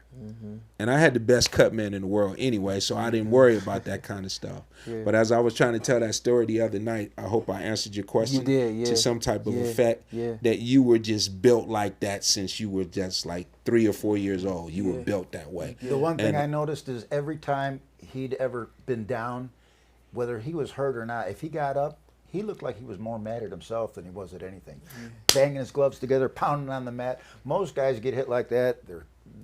And I had the best cut man in the world anyway, so I didn't worry about that kind of stuff. Yeah. But as I was trying to tell that story the other night, I hope I answered your question to some type of effect, that you were just built like that since you were just like 3 or 4 years old. You were built that way. The one thing I noticed is every time he'd ever been down, whether he was hurt or not, if he got up, he looked like he was more mad at himself than he was at anything. Banging his gloves together, pounding on the mat. Most guys get hit like that,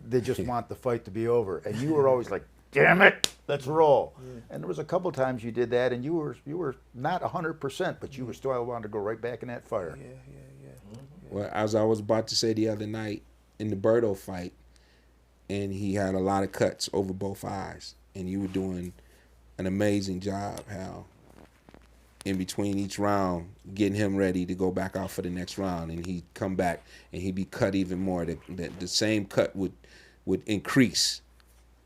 they just want the fight to be over. And you were always like, damn it, let's roll. And there was a couple times you did that, and you were not 100%, but you were still wanted to go right back in that fire. Well, as I was about to say the other night in the Berto fight, and he had a lot of cuts over both eyes, and you were doing an amazing job, Hal, in between each round, getting him ready to go back out for the next round, and he'd come back and he'd be cut even more. The same cut would increase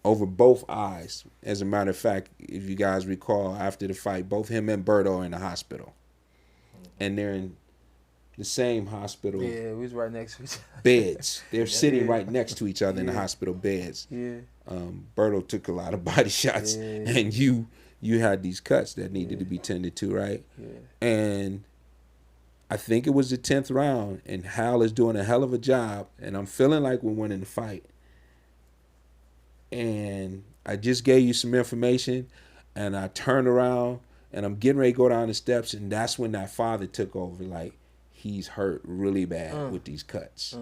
over both eyes. As a matter of fact, if you guys recall, after the fight, both him and Berto are in the hospital, and they're in the same hospital. Yeah, we was right next to each other. Beds. They're sitting right next to each other in the hospital beds. Yeah. Berto took a lot of body shots, and you had these cuts that needed to be tended to, right? Yeah. And I think it was the 10th round, and Hal is doing a hell of a job, and I'm feeling like we're winning the fight. And I just gave you some information, and I turned around, and I'm getting ready to go down the steps, and that's when that father took over, like, he's hurt really bad with these cuts.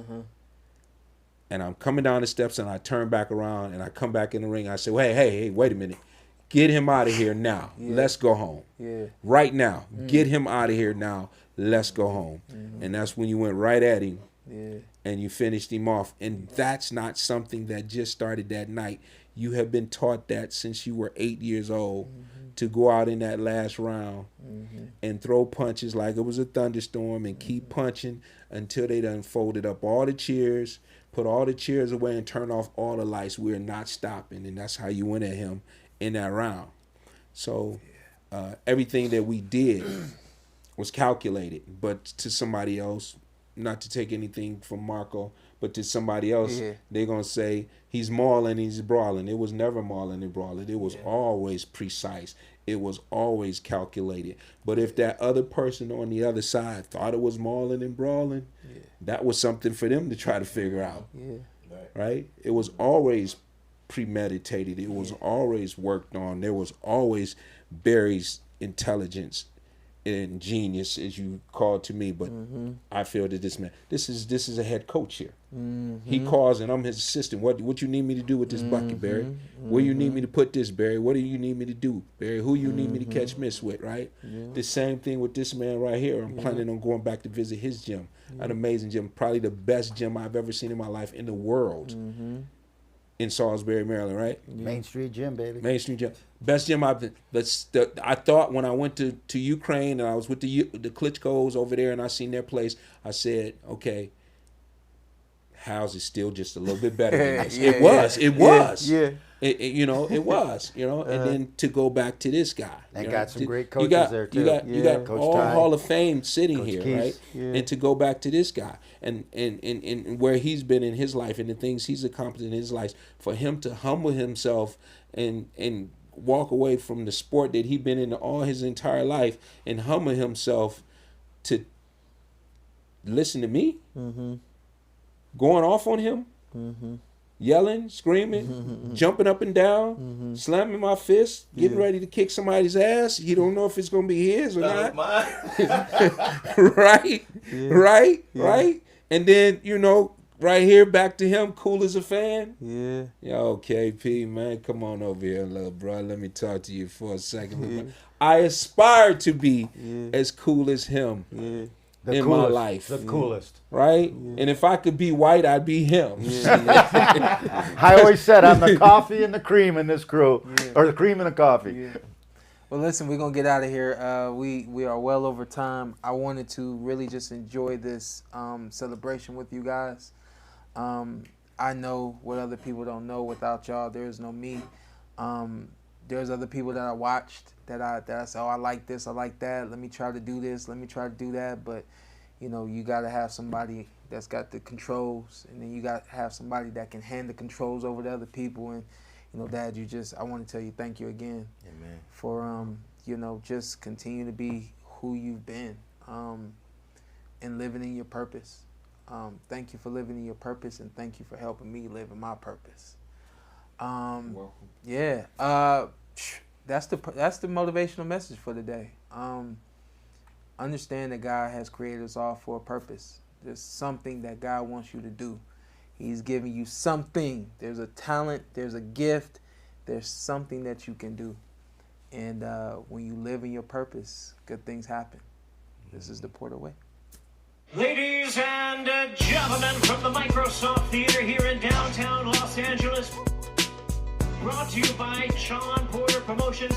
And I'm coming down the steps, and I turn back around, and I come back in the ring. I say, well, hey, wait a minute. Get him out of here now. Let's go home. Right now. Get him out of here now. Let's go home. And that's when you went right at him. And you finished him off. And that's not something that just started that night. You have been taught that since you were 8 years old, to go out in that last round and throw punches like it was a thunderstorm and keep punching until they done folded up all the chairs, put all the chairs away, and turn off all the lights. We're not stopping. And that's how you went at him in that round. So everything that we did was calculated, but to somebody else, not to take anything from Marko, but to somebody else, they're going to say he's mauling, he's brawling. It was never mauling and brawling. It was always precise. It was always calculated. But if that other person on the other side thought it was mauling and brawling, that was something for them to try to figure out. Right? It was always premeditated. It was always worked on. There was always Barry's intelligence and genius, as you called to me, but I feel that this is a head coach here. He calls and I'm his assistant. What you need me to do with this bucket, Barry? Where you need me to put this, Barry? What do you need me to do, Barry? Who you need me to catch miss with, right? The same thing with this man right here. I'm planning on going back to visit his gym. An amazing gym, probably the best gym I've ever seen in my life in the world. In Salisbury, Maryland, right? Main Street Gym, baby. Main Street Gym. Best gym I've been. I thought when I went to Ukraine and I was with the Klitschko's over there and I seen their place, I said, okay, Hal's is still just a little bit better than this. It was. It was. It was. And then to go back to this guy. And got some great coaches there, too. You got Coach all Ty. Hall of Fame sitting Coach here, Keith. right? And to go back to this guy and where he's been in his life and the things he's accomplished in his life, for him to humble himself and walk away from the sport that he'd been in all his entire life and humble himself to listen to me, going off on him, yelling, screaming, jumping up and down, slamming my fist, getting ready to kick somebody's ass. He don't know if it's going to be his or not. Right? Right? And then, right here, back to him, cool as a fan. Yo, KP, man, come on over here, little bro. Let me talk to you for a second. I aspire to be as cool as him. In my life. The coolest. Right? And if I could be white, I'd be him. I always said I'm the coffee and the cream in this crew. Or the cream and the coffee. Well, listen, we're going to get out of here. We are well over time. I wanted to really just enjoy this celebration with you guys. I know what other people don't know. Without y'all, there is no me. There's other people that I watched that I said, oh, I like this, I like that. Let me try to do this. Let me try to do that. But, you got to have somebody that's got the controls, and then you got to have somebody that can hand the controls over to other people. And, Dad, I want to tell you thank you again for, just continue to be who you've been and living in your purpose. Thank you for living in your purpose, and thank you for helping me live in my purpose. Welcome. Yeah. That's the motivational message for today. Understand that God has created us all for a purpose. There's something that God wants you to do. He's giving you something. There's a talent. There's a gift. There's something that you can do. And when you live in your purpose, good things happen. This is the PorterWay. Ladies and gentlemen, from the Microsoft Theater here in downtown Los Angeles, brought to you by Shawn Porter Promotions.